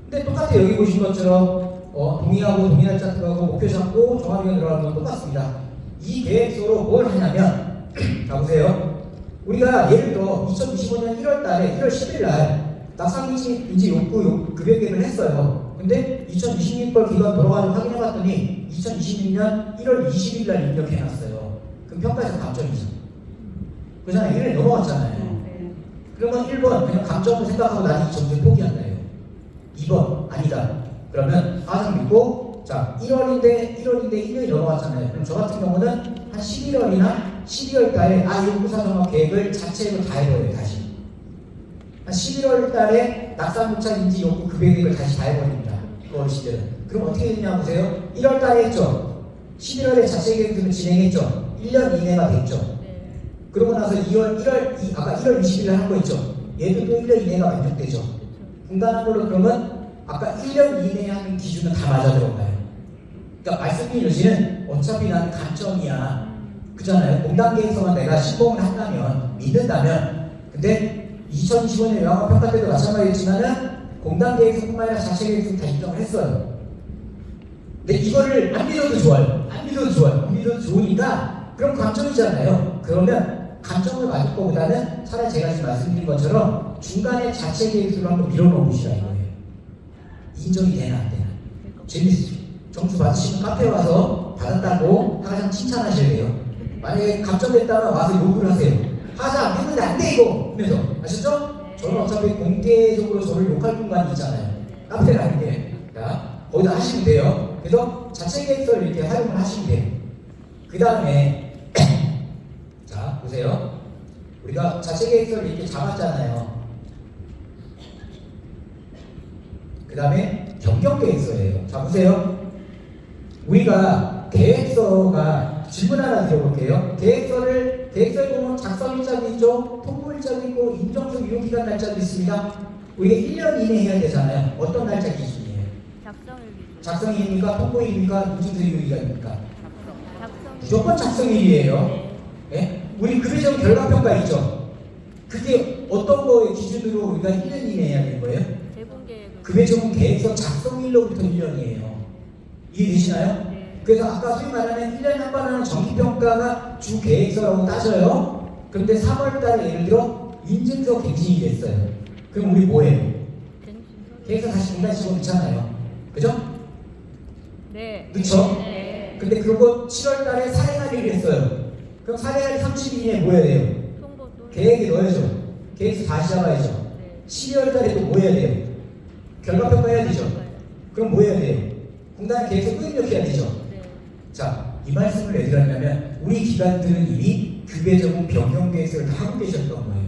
Speaker 1: 근데 똑같아요. 여기 보신 것처럼 동의하고 동의 날짜 들어가고 목표 잡고 종합위원 들어가는 건 똑같습니다. 이 계획서로 뭘 하냐면 자 보세요. 우리가 예를 들어 2025년 1월 달에 1월 10일 날 낙상인지 욕구 급여 계획을 했어요. 근데 2026년 기간 돌아가서 확인해봤더니 2026년 1월 20일 날 입력해놨어요. 그럼 평가에서 감점이죠. 그잖아요. 1을 넘어갔잖아요. 그러면 1번 그냥 감점을 생각하고 나중에 점수를 포기한다요. 2번 아니다. 그러면 가장 믿고 자 1월인데 1년이 넘어갔잖아요. 그럼 저 같은 경우는 한 11월이나 12월 달에 욕구사정화 계획을 자체로 다 해버려요. 다시 한 11월 달에 낙상부착인지 욕구 급여계획을 다시 다 해버립니다. 그 어르신들은. 그럼 어떻게 되냐 보세요. 1월 달에 했죠. 11월에 자체 계획을 진행했죠. 1년 이내가 됐죠. 그러고 나서 아까 1월 20일 날 한 거 있죠. 얘도 또 1년 이내가 만족되죠. 분단한 걸로 그러면 아까 1년 이내에 하는 기준은 다 맞아 들어가요. 그러니까 말씀드린 여지는 어차피 난 감점이야. 그잖아요. 공단계에서만 내가 신봉을 한다면, 믿는다면. 근데 2025년 영화평가 때도 마찬가지였지만은 공단계에서뿐만 아니라 자체계에서 다 인정을 했어요. 근데 이거를 안 믿어도 좋아요. 안 믿어도 좋으니까 그럼 감점이잖아요. 그러면 감점을 맞을 거보다는 차라리 제가 지금 말씀드린 것처럼 중간에 자체 계획으로 한번 밀어넣으시라 이거예요. 인정이 되나 안 되나. 재밌어요. 점수 받으시면 카페에 와서 받았다고 항상 칭찬하셔야 돼요. 만약에 감점됐다면 와서 욕을 하세요. 하자 했는데 안 돼 이거 하면서 아셨죠? 저는 어차피 공개적으로 저를 욕할 공간이 있잖아요. 카페가 아닌데 거기다 하시면 돼요. 그래서 자체 계획서를 이렇게 활용을 하시면 돼요. 그 다음에 자 보세요. 우리가 자체 계획서를 이렇게 잡았잖아요. 그 다음에 변경 계획서예요. 자 보세요. 우리가 계획서가 질문 하나 드려볼게요. 계획서에 보면 작성 일자도 있죠. 통보 일자도 있고 인정서 유효기간 날짜도 있습니다. 우리가 1년 이내 해야 되잖아요. 어떤 날짜 기준이에요? 작성일입니까? 통보일입니까? 인정서 유효기간입니까? 무조건 작성일이에요. 예? 우리 급여적 결과평가 있죠? 그게 어떤 거의 기준으로 우리가 1년 이내에 해야 되는 거예요?
Speaker 2: 대본 계획을.
Speaker 1: 급여적은 계획서 작성일로부터 1년이에요. 이해되시나요?
Speaker 2: 네.
Speaker 1: 그래서 아까 소위 말하는 1년에 한 번 하는 정기평가가 주 계획서라고 따져요. 그런데 3월달에 예를 들어 인증서 갱신이 됐어요. 그럼 우리 뭐해요?
Speaker 2: 갱신서.
Speaker 1: 계획서 다시 공단 집어 넣잖아요. 그죠?
Speaker 2: 네.
Speaker 1: 그쵸?
Speaker 2: 네.
Speaker 1: 근데 그거 7월달에 사례날이 됐어요. 그럼 사례날이 30일 이내에 뭐 해야 돼요?
Speaker 2: 통보 또.
Speaker 1: 계획에 넣어야죠. 계획서 다시 잡아야죠.
Speaker 2: 네.
Speaker 1: 12월달에 또 뭐 해야 돼요? 결과평가 해야 되죠. 그럼 뭐 해야 돼요? 공단의 계획서 또 입력해야 되죠.
Speaker 2: 네.
Speaker 1: 자, 이 말씀을 왜 드렸냐면 우리 기관들은 이미 급여적용 변경 계획서를 다 하고 계셨던 거예요.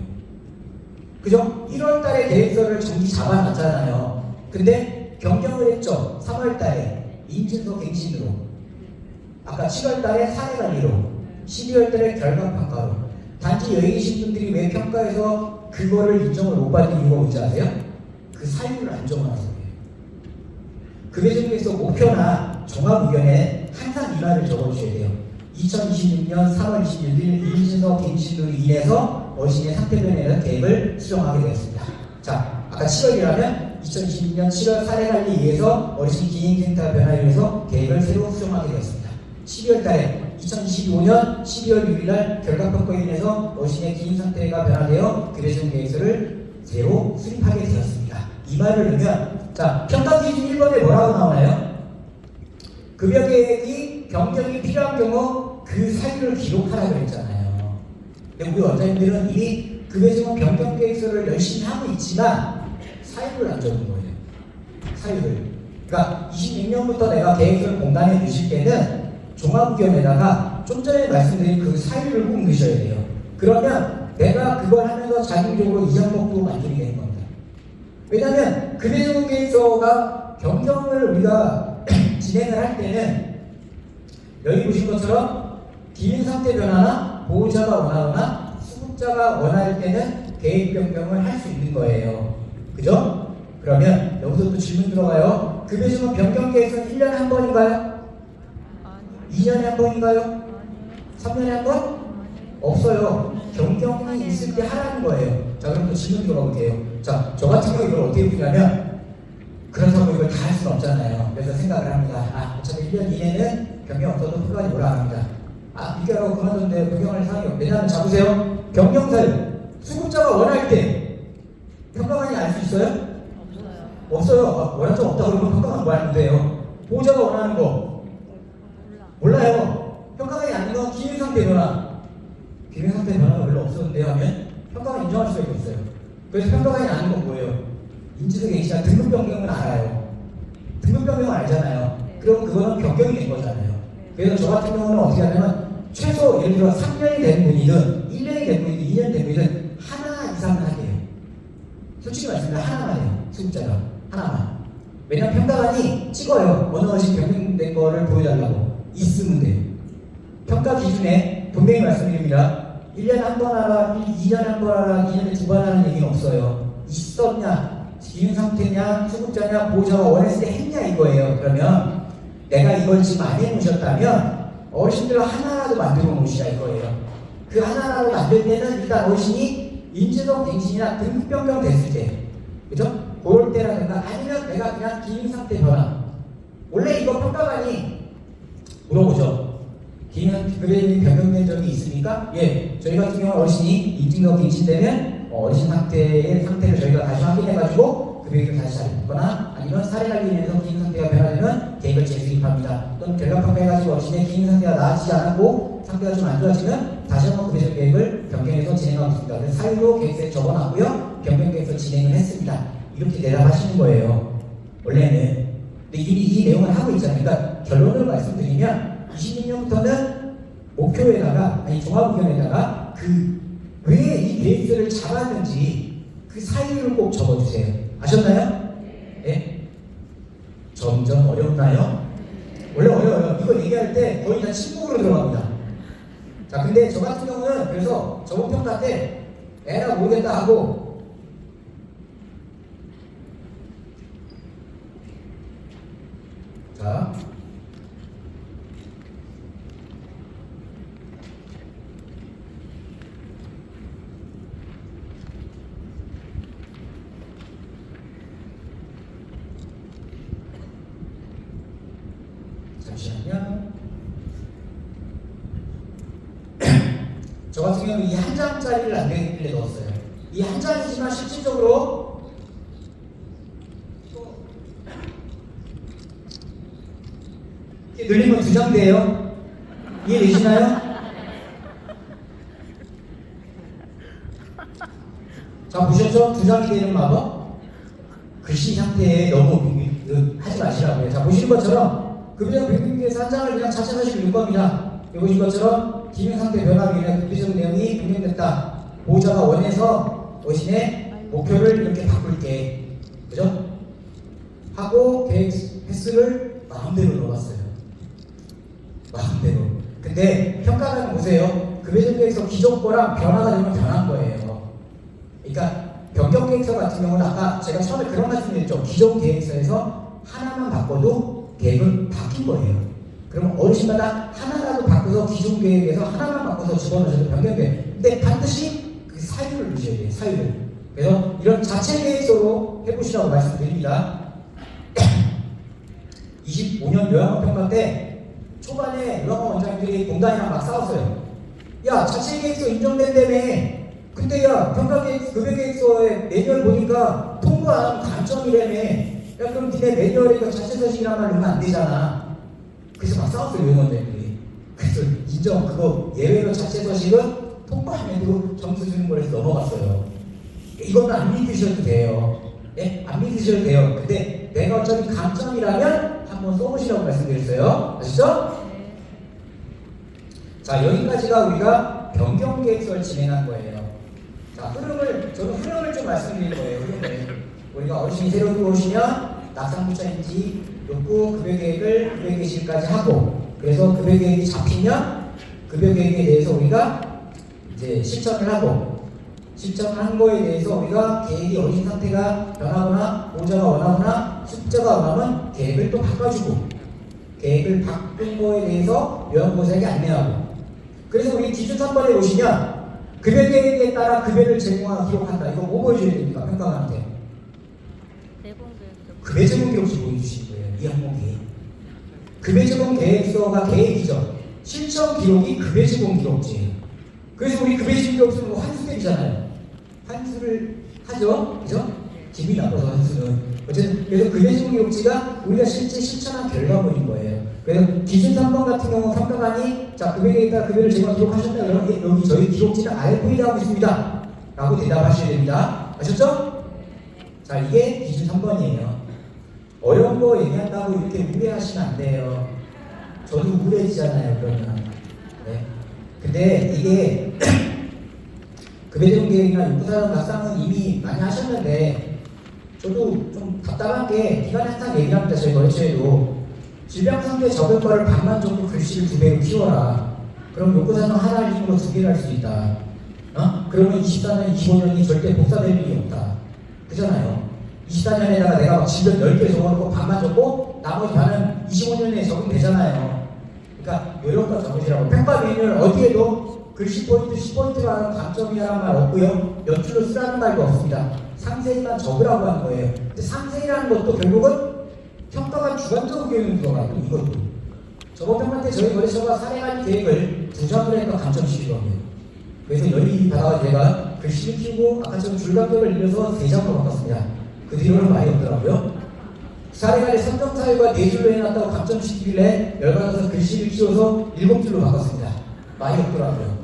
Speaker 1: 그죠? 1월달에 계획서를 정기 잡아놨잖아요. 근데 변경을 했죠. 3월달에 인증서 갱신으로, 아까 7월달에 사례관리로, 12월달에 결과평가로. 단지 여기 계신 분들이 왜 평가에서 그거를 인정을 못 받는 이유가 뭔지 아세요? 그 사유를 안 적어놔서. 급여적용에서 목표나 종합의견에 항상 이 말을 적어주셔야 돼요. 2026년 3월 26일 인증서 갱신으로 인해서 어르신의 상태 변화에 대한 계획을 수정하게 되었습니다. 자, 아까 7월이라면 2026년 7월 사례관리에 의해서 어르신 기능센터 변화에 의해서 계획을 새로 수정하게 되었습니다. 12월 달에 2025년 12월 6일 날 결과평가에 인해서 어르신의 기능상태가 변화되어 급여적용 계획서를 새로 수립하게 되었습니다. 이 말을 넣으면, 자, 평가 기준 1번에 뭐라고 나오나요? 급여 계획이 변경이 필요한 경우 그 사유를 기록하라고 했잖아요. 근데 우리 원장님들은 이미 급여적용 변경 계획서를 열심히 하고 있지만 사유를 안 적은 거예요. 사유를. 그러니까 26년부터 내가 계획서를 공단에 넣으실 때는 종합의견에다가 좀 전에 말씀드린 그 사유를 꼭 넣으셔야 돼요. 그러면 내가 그걸 하면서 자동적으로 이전목도 만들게 되는 겁니다. 왜냐하면 급여적용 계획서가 변경을 우리가 진행을 할 때는 여기 보신 것처럼 기능상태 변화나 보호자가 원하거나 수급자가 원할 때는 계획 변경을 할 수 있는 거예요. 그죠? 그러면 여기서 또 질문 들어가요. 급여적용 변경 계획서는 1년에 한 번인가요?
Speaker 2: 아니요.
Speaker 1: 2년에 한 번인가요?
Speaker 2: 아니요.
Speaker 1: 3년에 한 번?
Speaker 2: 아니요.
Speaker 1: 없어요. 변경이 있을 때 하라는 거예요. 자, 그럼 또 질문 들어볼게요. 자, 저 같은 경우 이걸 어떻게 보냐면, 그렇다고 이걸 다 할 수는 없잖아요. 그래서 생각을 합니다. 아, 어차피 1년 이내는 변경 없어도 끝까지 뭐라 합니다. 아, 이겨라고 그만뒀는데 변경할 사항이 없네. 왜냐하면 잡으세요. 변경 사유. 수급자가 원할 때 평가관이 알 수 있어요?
Speaker 2: 없어요.
Speaker 1: 없어요. 아, 원한 적 없다 그러면 평가관 뭐 하는 데요? 보호자가 원하는 거
Speaker 2: 몰라.
Speaker 1: 몰라요. 평가관이 아닌 건 기능상태 변화. 기능상태 변화가 별로 없었는데요 하면 평가관 인정할 수가 있어요. 그래서 평가관이 아닌 건 뭐예요? 인지도 갱신이나 등급 변경은 알아요. 등급 변경은 알잖아요. 그럼 그거는 변경이 된 거잖아요. 그래서 저 같은 경우는 어떻게 하냐면 최소 예를 들어 3년이 된 분이든 1년이 된 분이든 2년이 된 분이든 하나 이상은 하게요. 솔직히 말씀드리면 하나만 해요. 수급자가 하나만. 왜냐면 평가관이 찍어요. 어느 어르신 변경된 거를 보여달라고. 있으면 돼요. 평가 기준에 분명히 말씀드립니다. 1년에 한 번 하라, 2년에 한 번 하라, 2년에 두 번 하는 얘기는 없어요. 있었냐, 기능 상태냐, 수급자냐, 보호자가 원했을 때 했냐 이거예요. 그러면 내가 이걸 지금 안 해놓으셨다면 어르신들 하나라도 만들어 놓으시라 이거예요. 그 하나라도 만들 때는 일단 어르신이 인지도 갱신이나 등급 변경 됐을 때, 그죠? 그럴 때라든가 아니면 내가 그냥 기능 상태 변화. 원래 이거 평가관이 물어보죠. 기능급여적용이 변경된 적이 있습니까? 예, 저희 같은 경우는 어르신이 인증서 갱신되면 어르신 상태를 저희가 다시 확인해가지고 급여를 다시 잡거나 아니면 사례관리에 인해서 기능 상태가 변화되면 계획을 재수립합니다. 또는 결과평가해가지고 어르신의 기능 상태가 나아지지 않았고 상태가 좀 안 좋아지면 다시 한번 급여적 계획을 변경해서 진행하고 있습니다. 그래서 사유도 계획서에 적어놨고요. 변경 계획서 진행을 했습니다. 이렇게 대답하시는 거예요. 원래는. 근데 이미 이 내용을 하고 있잖아요. 그러니까 결론을 말씀드리면 26년부터는 목표에다가 아니 종합의견에다가 그 왜 이 계획서를 잡았는지 그 사유를 꼭 적어주세요. 아셨나요? 네? 점점 어렵나요? 원래 어려워요. 이거 얘기할 때 거의 다 침묵으로 들어갑니다. 자, 근데 저 같은 경우는 그래서 저번 평가 때 에라 모르겠다 하고 자 잠시만요. 저 같은 경우는 이 한 장짜리를 안 되길래 넣었어요. 이 한 장이지만 실질적으로 이렇게 늘리면 두 장 돼요. 이해되시나요? 자, 보셨죠? 두 장이 되는 마법? 글씨 상태에 너무 하지 마시라고요. 자, 보시는 것처럼 급여자 백분기에서 한 장을 그냥 자체 사실 넣을 겁니다. 보신 것처럼 기능 상태 변화로 인해 급여적 내용이 변경됐다. 보호자가 원해서 어신의 목표를 이렇게 바꿀게. 그죠? 하고 계획 횟수를 마음대로 넣어봤어요. 마음대로. 근데 평가는 보세요. 급여적 계획서 기존 거랑 변화가 되면 변한 거예요. 그러니까 변경 계획서 같은 경우는 아까 제가 처음에 그런 말씀드렸죠. 기존 계획서에서 하나만 바꿔도 계획은 바뀐 거예요. 그럼 어르신마다 하나라도 바꿔서 기존 계획에서 하나만 바꿔서 집어넣으셔도 변경돼요. 근데 반드시 그 사유를 넣으셔야 돼요. 사유를. 그래서 이런 자체 계획서로 해보시라고 말씀드립니다. 25년 요양원 평가 때 초반에 요양원 원장님들이 공단이랑 막 싸웠어요. 야, 자체 계획서 인정된다며. 근데 야, 평가계획, 급여계획서의 매뉴얼 보니까 통보 안 하면 감점이라며. 야, 그럼 니네 매뉴얼에 자체서식이란 말 넣으면 안 되잖아. 그래서 막 싸웠어요, 요원원장님들이. 그래서 인정, 그거 예외로 자체서식은 통보 안 해도 점수 주는 거라서 넘어갔어요. 이거는 안 믿으셔도 돼요. 예? 안 믿으셔도 돼요. 근데 내가 어차피 감점이라면 한번 써보시라고 말씀드렸어요. 아시죠? 자, 여기까지가 우리가 변경계획서를 진행한 거예요. 자, 저는 흐름을 좀 말씀드릴 거예요. 흐름을. 우리가 어르신이 새로 들어오시면 낙상부차인지 놓고 급여계획실까지 하고, 그래서 급여계획이 잡히면 급여계획에 대해서 우리가 이제 실천을 하고, 실천을 한 거에 대해서 우리가 계획이 어르신 상태가 변하거나 보호자가 원하거나 숙자가 원하면 계획을 또 바꿔주고, 계획을 바꾼 거에 대해서 요양보호자에게 안내하고. 그래서 우리 기준 3번에 보시면 급여 계획에 따라 급여를 제공하고 기록한다. 이거 뭐 보여줘야 됩니까? 평가관한테. 급여 제공 기록지 보여주신 거예요. 이 항목 계획. 급여 제공 계획서가 계획이죠. 실천 기록이 급여 제공 기록지예요. 그래서 우리 급여 제공 기록서는 환수되잖아요. 환수를 하죠. 그죠? 기분이 나빠서 환수는. 어쨌든 그래서 급여 제공 기록지가 우리가 실제 실천한 결과물인 거예요. 그래서 기준 3번 같은 경우 평가관이 자, 급여에 따라 급여를 제공 기록하셨다. 그러면 여기 저희 기록지는 알고있다고 있습니다. 라고 대답하셔야 됩니다. 아셨죠? 자, 이게 기준 3번이에요. 어려운 거 얘기한다고 이렇게 우울해하시면 안 돼요. 저도 우울해지잖아요, 그러면. 네. 근데 이게 급여제공 계획이나 육구사전 낙상은 이미 많이 하셨는데 저도 좀 답답한 게 기간에 항상 얘기합니다. 저희 거래처에도 질병상태 적용과를 반만 정도 글씨를 2배로 키워라. 그럼 요구사는 하나를 힘으로 2개를 할 수 있다. 그러면 24년, 25년이 절대 복사될 일이 없다. 그잖아요. 24년에다가 내가 막 질병 10개 적어놓고 반만 적고 나머지 반은 25년에 적용되잖아요. 그러니까 요령껏 적으시라고. 평가 매뉴얼 어디에도 글씨 포인트, 10포인트로 하는 감점이라는 말 없고요. 몇 줄로 쓰라는 말도 없습니다. 상세히만 적으라고 하는 거예요. 근데 상세히라는 것도 결국은 평가가 주관적으로 계획을 들어가고 이것도. 저번 평가 때 저희 거래처가 사례관리 계획을 2장으로 해서 감점시키더라고요. 그래서 열이 받아가 제가 글씨를 키우고 아까처럼 줄간격을 늘려서 3장으로 바꿨습니다. 그 뒤로는 많이 없더라고요. 사례관리 선정사유가 4줄로 해놨다고 감점시키길래 열받아서 글씨를 키워서 7줄로 바꿨습니다. 많이 없더라고요.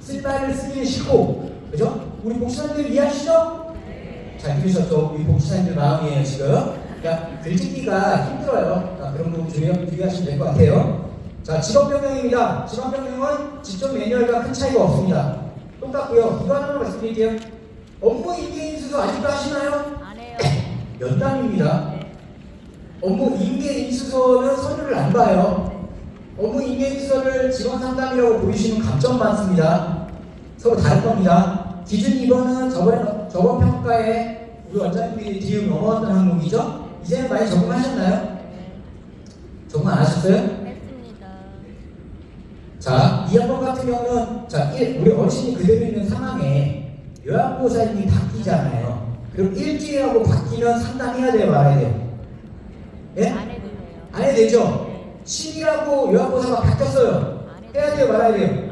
Speaker 1: 쓸바를 쓰기는 싫고, 그죠? 우리 복지사님들 이해하시죠? 잘 들으셨죠? 우리 복지사님들 마음이에요, 지금. 그러니까 글짓기가 힘들어요. 그러니까 그런 부분 주의하시면 될 것 같아요. 자, 직업병명입니다. 직업병명은 직접 매뉴얼과 큰 차이가 없습니다. 똑같고요. 이거 하나만 말씀드릴게요. 업무 인계인수서 아직도 하시나요?
Speaker 2: 안 해요.
Speaker 1: 연담입니다. 업무 인계인수서는 서류를 안 봐요. 업무 인계인수서를 직원 상담이라고 보이시면 감점 많습니다. 서로 다른 겁니다. 기준 2번은 저번 평가에 우리 원장님들이 뒤로 넘어갔던 항목이죠. 이제는 많이 적응하셨나요? 적응 안 하셨어요?
Speaker 2: 했습니다.
Speaker 1: 자, 이 항목 같은 경우는 자, 우리 어르신이 그대로 있는 상황에 요양보호사님이 바뀌잖아요. 그럼 일주일하고 바뀌면 상담해야 돼요, 말아야 돼요? 예?
Speaker 2: 안 해도 돼요.
Speaker 1: 안 해도 되죠? 10이라고 요양보사가 바뀌었어요. 해야 돼요, 말아야 돼요?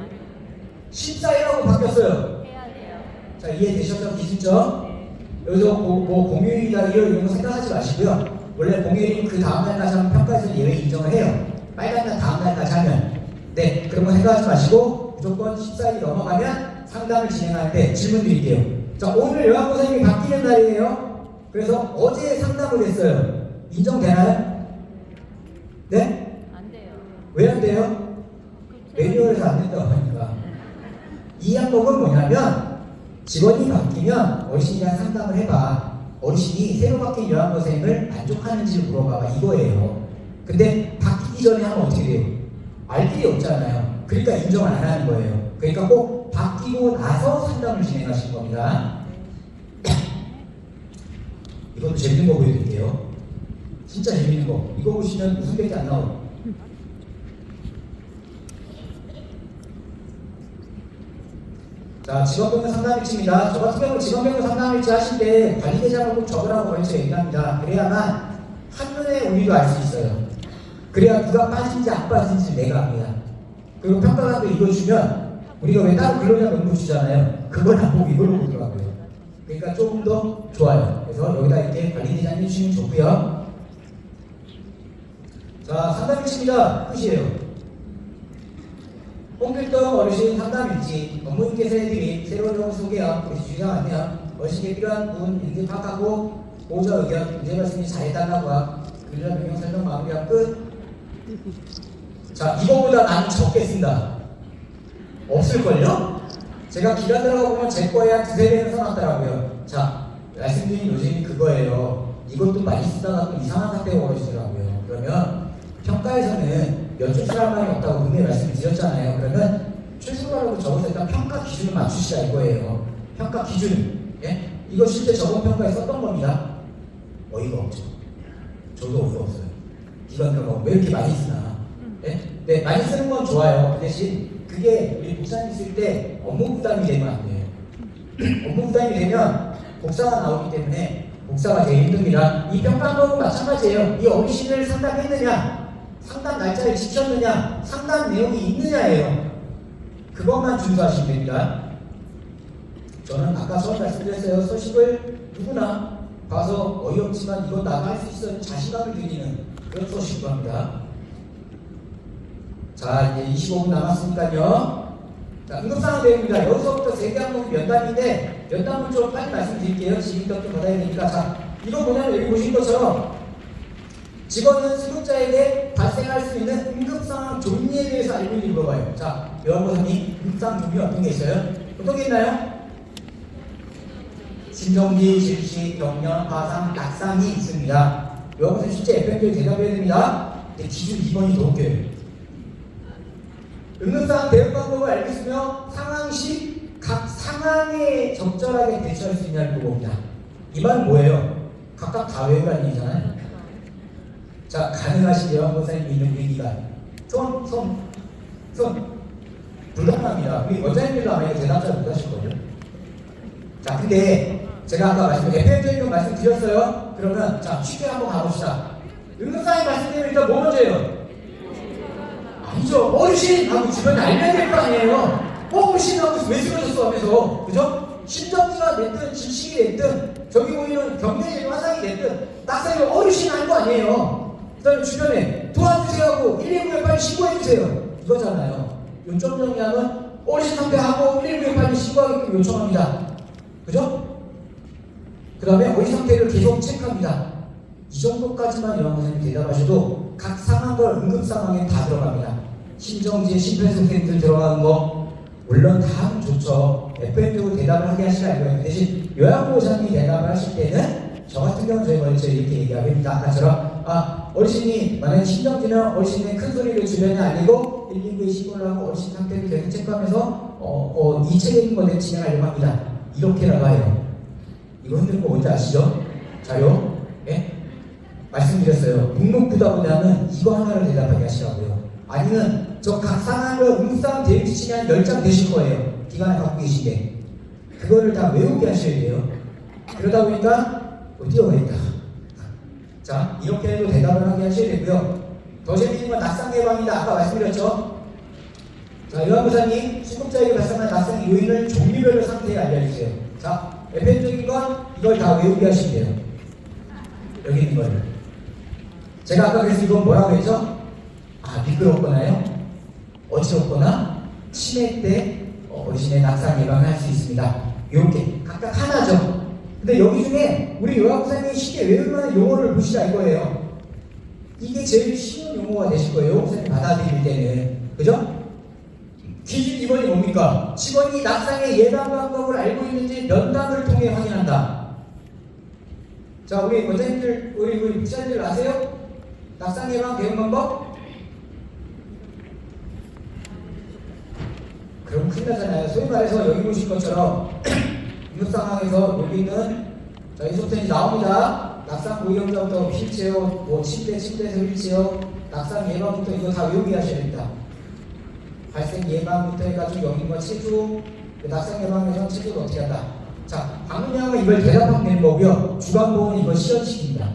Speaker 1: 14이라고 바뀌었어요.
Speaker 2: 해야 돼요.
Speaker 1: 자, 이해되셨죠? 기준점? 여기서 뭐 공휴일이다 이런 거 생각하지 마시고요. 원래 공휴일은 그 다음날까지 하면 평가에서 예외 인정을 해요. 빨간 날 다음날까지 하면. 네, 그런 거 생각하지 마시고 무조건 14일 넘어가면 상담을 진행하는데 질문 드릴게요. 자, 오늘 요양보사님이 바뀌는 날이에요. 그래서 어제 상담을 했어요. 인정되나요? 네?
Speaker 2: 안 돼요.
Speaker 1: 왜 안 돼요? 매뉴얼에서 안 된다고 하니까. 이 항목은 뭐냐면 직원이 바뀌면 어르신이랑 상담을 해봐. 어르신이 새로 바뀐 요양보호사님을 만족하는지를 물어봐봐. 이거예요. 근데 바뀌기 전에 하면 어떻게 돼요? 알 길이 없잖아요. 그러니까 인정을 안 하는 거예요. 그러니까 꼭 바뀌고 나서 상담을 진행하시는 겁니다. 이것도 재밌는 거 보여드릴게요. 진짜 재밌는 거. 이거 보시면 웃음밖에 안 나와요. 자, 직업병력 상담일지입니다. 저 같은 경우 직업병력 상담일지 하실 때 관리대장을 꼭 적으라고 먼저 얘기합니다. 그래야만 한눈에 우리도 알 수 있어요. 그래야 누가 빠진지 안 빠진지 내가 압니다. 그리고 평가관도 이거 주면 우리가 왜 따로 근로자 명부 주잖아요. 그걸 안 보고 이걸로 보더라고요. 그러니까 조금 더 좋아요. 그래서 여기다 이렇게 관리대장 해주시면 좋고요. 자, 상담일지입니다. 끝이에요. 홍길동 어르신 상담일지 업무인께서 해드린 새로운 정보 소개와 우리 주장 안내와 어르신께 필요한 부분 인증 파악하고 보호자 의견 문제 말씀이 잘해달라고 하 근로자 명령 설명 마무리와 끝. 자, 이거보다 나는 적게 쓴다. 없을걸요? 제가 기간 들어가 보면 제 거에 한 두세 배는 써놨더라고요. 자, 말씀드린 요즘이 그거예요. 이것도 많이 쓰다가 또 이상한 상태가 벌어지더라고요. 그러면 평가에서는 몇 줄 쓸 말이 없다고 분명히 말씀을 드렸잖아요. 그러면 최소라고 적어서 일단 평가 기준을 맞추시자 이거예요. 평가 기준. 예? 이거 실제 저번 평가에 썼던 겁니다. 어이가 없죠. 저도 어이가 없어요. 기간 들어가고 왜 이렇게 많이 쓰나. 예? 네, 많이 쓰는 건 좋아요. 그 대신 그게 우리 목사님 쓸 때 업무 부담이 되면 안 돼요. 업무 부담이 되면 복사가 나오기 때문에 복사가 제일 힘듭니다. 이 평가법은 마찬가지예요. 이 어르신을 상담했느냐, 상담 날짜를 지켰느냐, 상담 내용이 있느냐예요. 그것만 준수하시면 됩니다. 저는 아까 처음 말씀드렸어요. 서식을 누구나 봐서 어이없지만 이건 나가 할 수 있어요. 자신감을 드리는 그런 서식으로 합니다. 자, 이제 25분 남았으니까요. 자, 응급상황 대응입니다. 여기서부터 세개 항목이 면담인데 면담은 좀 빨리 말씀드릴게요. 지금부터 좀 받아야 되니까. 자, 이거 뭐냐면 여기 보신 것처럼 직원은 수급자에게 발생할 수 있는 응급상황 종류에 대해서 알고 있는지 물어봐요. 자, 요양보사님 응급상황 종류 어떤 게 있어요? 어떤 게 있나요? 심정지, 질식, 경련, 화상, 낙상이 있습니다. 요양보사님 실제 FM대로 대답해야 됩니다. 근데 기준 2번이 더 웃겨요. 응급상황 대응 방법을 알겠으며 상황 시 각 상황에 적절하게 대처할 수 있냐를 물어봅니다. 이 말은 뭐예요? 각각 다 외우라는 얘기잖아요. 자, 가능하신 요양보사님 있는 얘기가 손 불가능합니다. 우리 원장님들도 아마 이거 대답잘 못하실 거예요. 자, 근데 제가 아까 FM적인 말씀드렸어요. 그러면 자, 쉽게 한번 가봅시다. 응급상황 말씀드리면 일단 뭐 먼저예요? 아니죠. 어르신 하고 주변에 알려야 될 거 아니에요. 어르신하고 왜 쓰러졌어 하면서, 그죠? 심정지가 됐든 질식이 됐든 저기 보이는 경련이 화상이 됐든 낙상이 어르신 할 거 아니에요. 그 다음에 주변에 도와주세요 하고 119에 빨리 신고해주세요 이거잖아요. 요점 정리하면 어르신 상태하고 119에 빨리 신고하게끔 요청합니다. 그죠? 그 다음에 어르신 상태를 계속 체크합니다. 이 정도까지만 요양보사님이 대답하셔도 각 상황과 응급 상황에 다 들어갑니다. 심정지, 심폐소생술 들어가는 거 물론 다 하면 좋죠. FM적으로 대답을 하게 하시라 이거예요. 대신 요양보호사님이 대답을 하실 때는 저 같은 경우는 저희 먼저 이렇게 얘기합니다. 아까처럼 어르신이 만약에 심정지는 어르신의 큰 소리를 주변이 아니고 119에 신고를 하고 어르신 상태를 계속 체크하면서 이체적인 것에 진행하려고 합니다. 이렇게 나가요. 이거 흔드는 거 뭔지 아시죠? 자료? 예? 말씀드렸어요. 묵묵부답보다는 이거 하나를 대답하게 하시라고요. 아니면 저 각 상황을 응급상황 대응 지침이 한 10장 되실 거예요. 기간을 갖고 계신데 그거를 다 외우게 하셔야 돼요. 그러다 보니까 뛰어가 있다. 자, 이렇게 해도 대답을 하게 하셔야 되고요. 더 재밌는 건 낙상 예방이다. 아까 말씀드렸죠? 자, 요한무사님, 수급자에게 발생한 낙상 요인을 종류별로 상세히 알려주세요. 자, 대표적인 건 이걸 다 외우게 하시면 돼요. 여기 있는 거를. 제가 아까 그래서 이건 뭐라고 했죠? 아, 미끄럽거나요? 어지럽거나 치매 때 어르신의 낙상 예방을 할 수 있습니다. 이렇게 각각 하나죠. 근데 여기 중에 우리 요한무사님이 쉽게 외울 만한 용어를 보시라 이거예요. 이게 제일 쉬운 용어가 되실 거예요. 요한무사님 받아들일 때는. 그죠? 기준 2번이 뭡니까? 직원이 낙상의 예방 방법을 알고 있는지 면담을 통해 확인한다. 자, 우리 원장님들, 우리 부사님들 아세요? 낙상 예방 대응 방법? 그럼 큰일 나잖아요. 소위 말해서 여기 보실 것처럼 이런 상황에서 여기는 자, 이 소프트이 나옵니다. 낙상 고위험자부터 휠체어, 뭐 침대에서 휠체어, 낙상 예방부터 이거 다 외우게 하셔야 됩니다. 발생 예방부터 해가지고 여기 뭐 체중, 낙상 예방에서 체중을 어떻게 한다. 자, 방문형은 이걸 대답하면 되는 거고요. 주관보호는 이걸 시연시킵니다.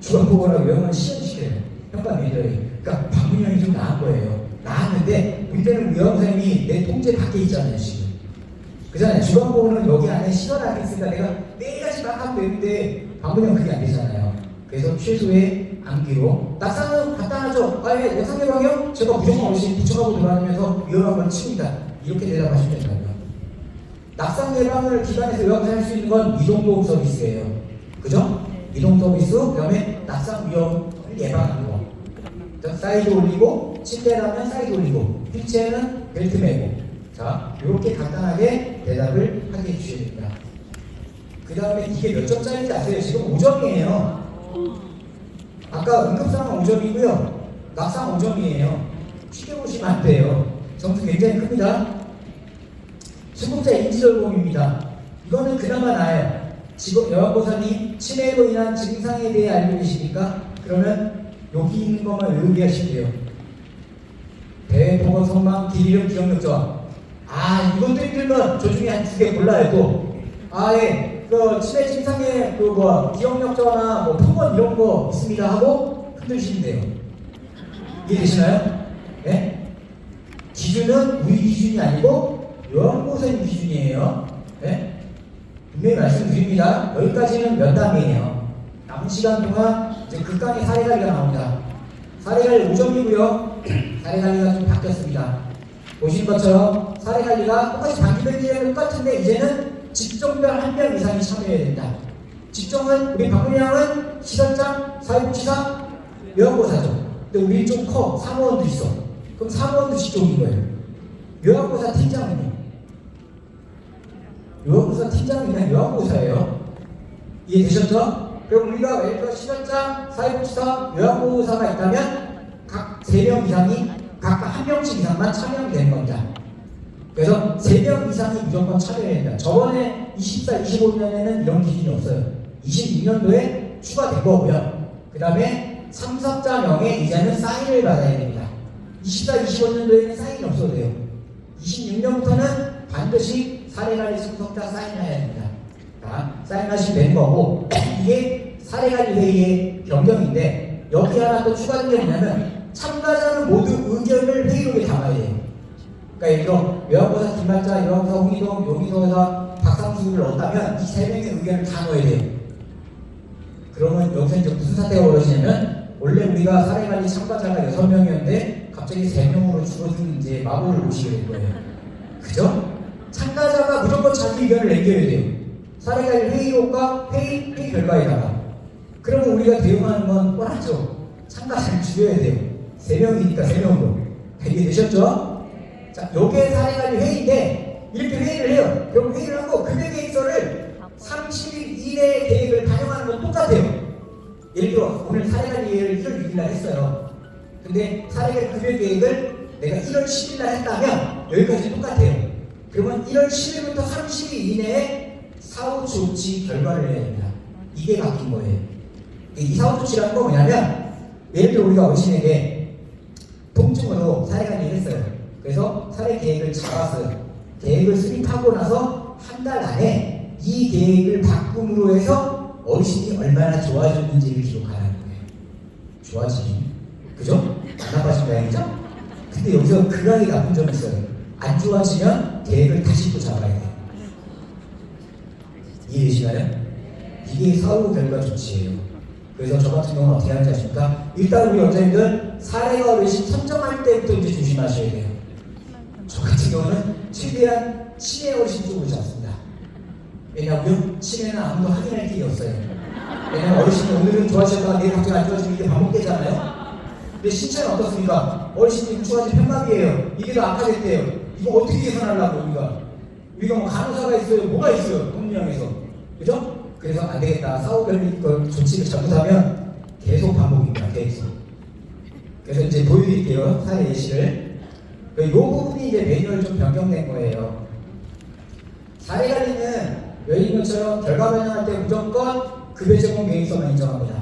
Speaker 1: 주관보호라고 외우면 시연시켜요. 평가 매들이. 그러니까 방문형이 좀 나은 거예요. 나았는데 문제는 의원선생님이 내 통제 밖에 있잖아요 지금. 그잖아요. 주관보호는 여기 안에 시원하게 있으니까 내가 네 가지 막 하면 되는데 방문형 그게 안 되잖아요. 그래서 최소의 암기로 낙상은 간단하죠. 아예 낙상 예방이요? 제가 무조건 없이 부처하고 돌아다니면서 위험한 걸 치웁니다. 이렇게 대답하시면 된다고요. 낙상 예방을 기관에서 요약할 수 있는 건 이동도움 서비스예요. 그죠? 이동 서비스, 그 다음에 낙상 위험을 예방하는 거. 사이드 올리고, 침대라면 사이드 올리고, 휠체어는 벨트 매고. 자, 이렇게 간단하게 대답을 하게 해주셔야 됩니다. 그 다음에 이게 몇 점짜리인지 아세요? 지금 5점이에요. 아까 응급상황 5점이고요. 낙상 5점이에요. 쉽게 보시면 안 돼요. 점수 굉장히 큽니다. 수급자 인지절공입니다. 이거는 그나마 나아요. 지금 여왕보사님 치매로 인한 증상에 대해 알고 계십니까? 그러면 여기 있는 것만 외우게 하시면 돼요. 배, 보건, 선망, 기름, 기억력 저하. 아, 이것도 힘들면 저 중에 한 2개 골라요 또. 아, 예. 그 치매 증상에 기억력 저하나 뭐 통원 이런 거 있습니다 하고 흔드시면 돼요. 이해되시나요? 네? 기준은 우리 기준이 아니고 요한보사님 기준이에요. 네? 분명히 말씀드립니다. 여기까지는 면담이에요. 남은 시간 동안 이제 극강의 사례관리가 나옵니다. 사례관리 5점이고요. 사례관리가 좀 바뀌었습니다. 보시는 것처럼 사례관리가 똑같이 단기별리랑 똑같은데 이제는 직종별 1명 이상이 참여해야 된다. 직종은 우리 박문양은 시설장, 사회복지사, 요양보사죠. 근데 우리 좀 커. 사무원도 있어. 그럼 사무원도 직종인 거예요. 요양보사 팀장은요? 요양보사 팀장이면 요양보사예요. 이해되셨죠? 그럼 우리가 예를 들어 시설장, 사회복지사, 요양보호사가 있다면 각 3명 이상이 각각 1명씩 이상만 참여하면 되는 겁니다. 그래서 3명 이상이 무조건 참여해야 된다. 저번에 24, 25년에는 이런 기준이 없어요. 26년도에 추가된 거고요. 그 다음에 참석자명에 이제는 사인을 받아야 됩니다. 24, 25년도에는 사인이 없어도 돼요. 26년부터는 반드시 사례관리 참석자 사인해야 됩니다. 자, 사인하시면 되는 거고, 이게 사례관리 회의의 변경인데 여기 하나 또 추가된 게 뭐냐면 참가자는 모두 의견을 회의록에 담아야 돼요. 그러니까 예를 들어 요양보사 김말자, 요양보사 홍희동, 용의도사 박상수를 넣었다면 이 3명의 의견을 다 넣어야 돼요. 그러면 여기서 이제 무슨 사태가 벌어지냐면 원래 우리가 사례관리 참가자가 6명이었는데 갑자기 3명으로 줄어든 이제 마법을 보시게 될 거예요. 그죠? 참가자가 무조건 자기 의견을 남겨야 돼요. 사례관리 회의록과 회의 결과에다가. 그러면 우리가 대응하는 건 뻔하죠. 참가자를 줄여야 돼요. 3명이니까 3명으로. 이해되셨죠? 자, 요게 사례관리 회의인데 이렇게 회의를 해요. 그럼 회의를 하고 금융계획서를 30일 이내의 계획을 반영하는 건 똑같아요. 예를 들어 오늘 사례관리 회의를 1월 6일 날 했어요. 근데 사례관리 금융계획을 내가 1월 10일 날 했다면 여기까지 똑같아요. 그러면 1월 10일부터 30일 이내에 사후 조치 결과를 내야 됩니다. 이게 바뀐 거예요. 이 사후 조치라는 건 뭐냐면 예를 들어 우리가 어르신에게 통증으로 사례관리를 했어요. 그래서 사례 계획을 잡았어요. 계획을 수립하고 나서 한 달 안에 이 계획을 바꿈으로 해서 어르신이 얼마나 좋아졌는지를 기록하라는 거예요. 좋아지니? 그죠? 안 나빠진 다행이죠? 근데 여기서 극악의 나쁜 점이 있어요. 안 좋아지면 계획을 다시 또 잡아야 돼요. 이해되시나요? 이게 사후 결과 조치예요. 그래서 저 같은 경우는 어떻게 하는지 아십니까? 일단 우리 원장님들 사례가 어르신 선정할 때부터 이제 조심하셔야 돼요. 저 같은 경우는 최대한 치매 어르신 쪽으로 잡습니다. 왜냐하면 치매는 아무도 확인할 길이 없어요. 왜냐면 어르신이 오늘은 좋아하셨다가 내일 갑자기 안 좋아지면 이게 반복되잖아요. 근데 신체는 어떻습니까? 어르신이 우측하지 편막이에요. 이게 더 악화됐대요. 이거 어떻게 개선하려고 우리가 뭐 간호사가 있어요. 뭐가 있어요. 동료양에서. 그죠? 그래서 안 되겠다. 사후결리 조치를 잘못하면 계속 반복입니다. 계속. 그래서 이제 보여드릴게요. 사례 예시를. 이 부분이 이제 매뉴얼 좀 변경된 거예요. 사례 관리는 외인 것처럼 결과 반영할 때 무조건 급여 제공 계획서만 인정합니다.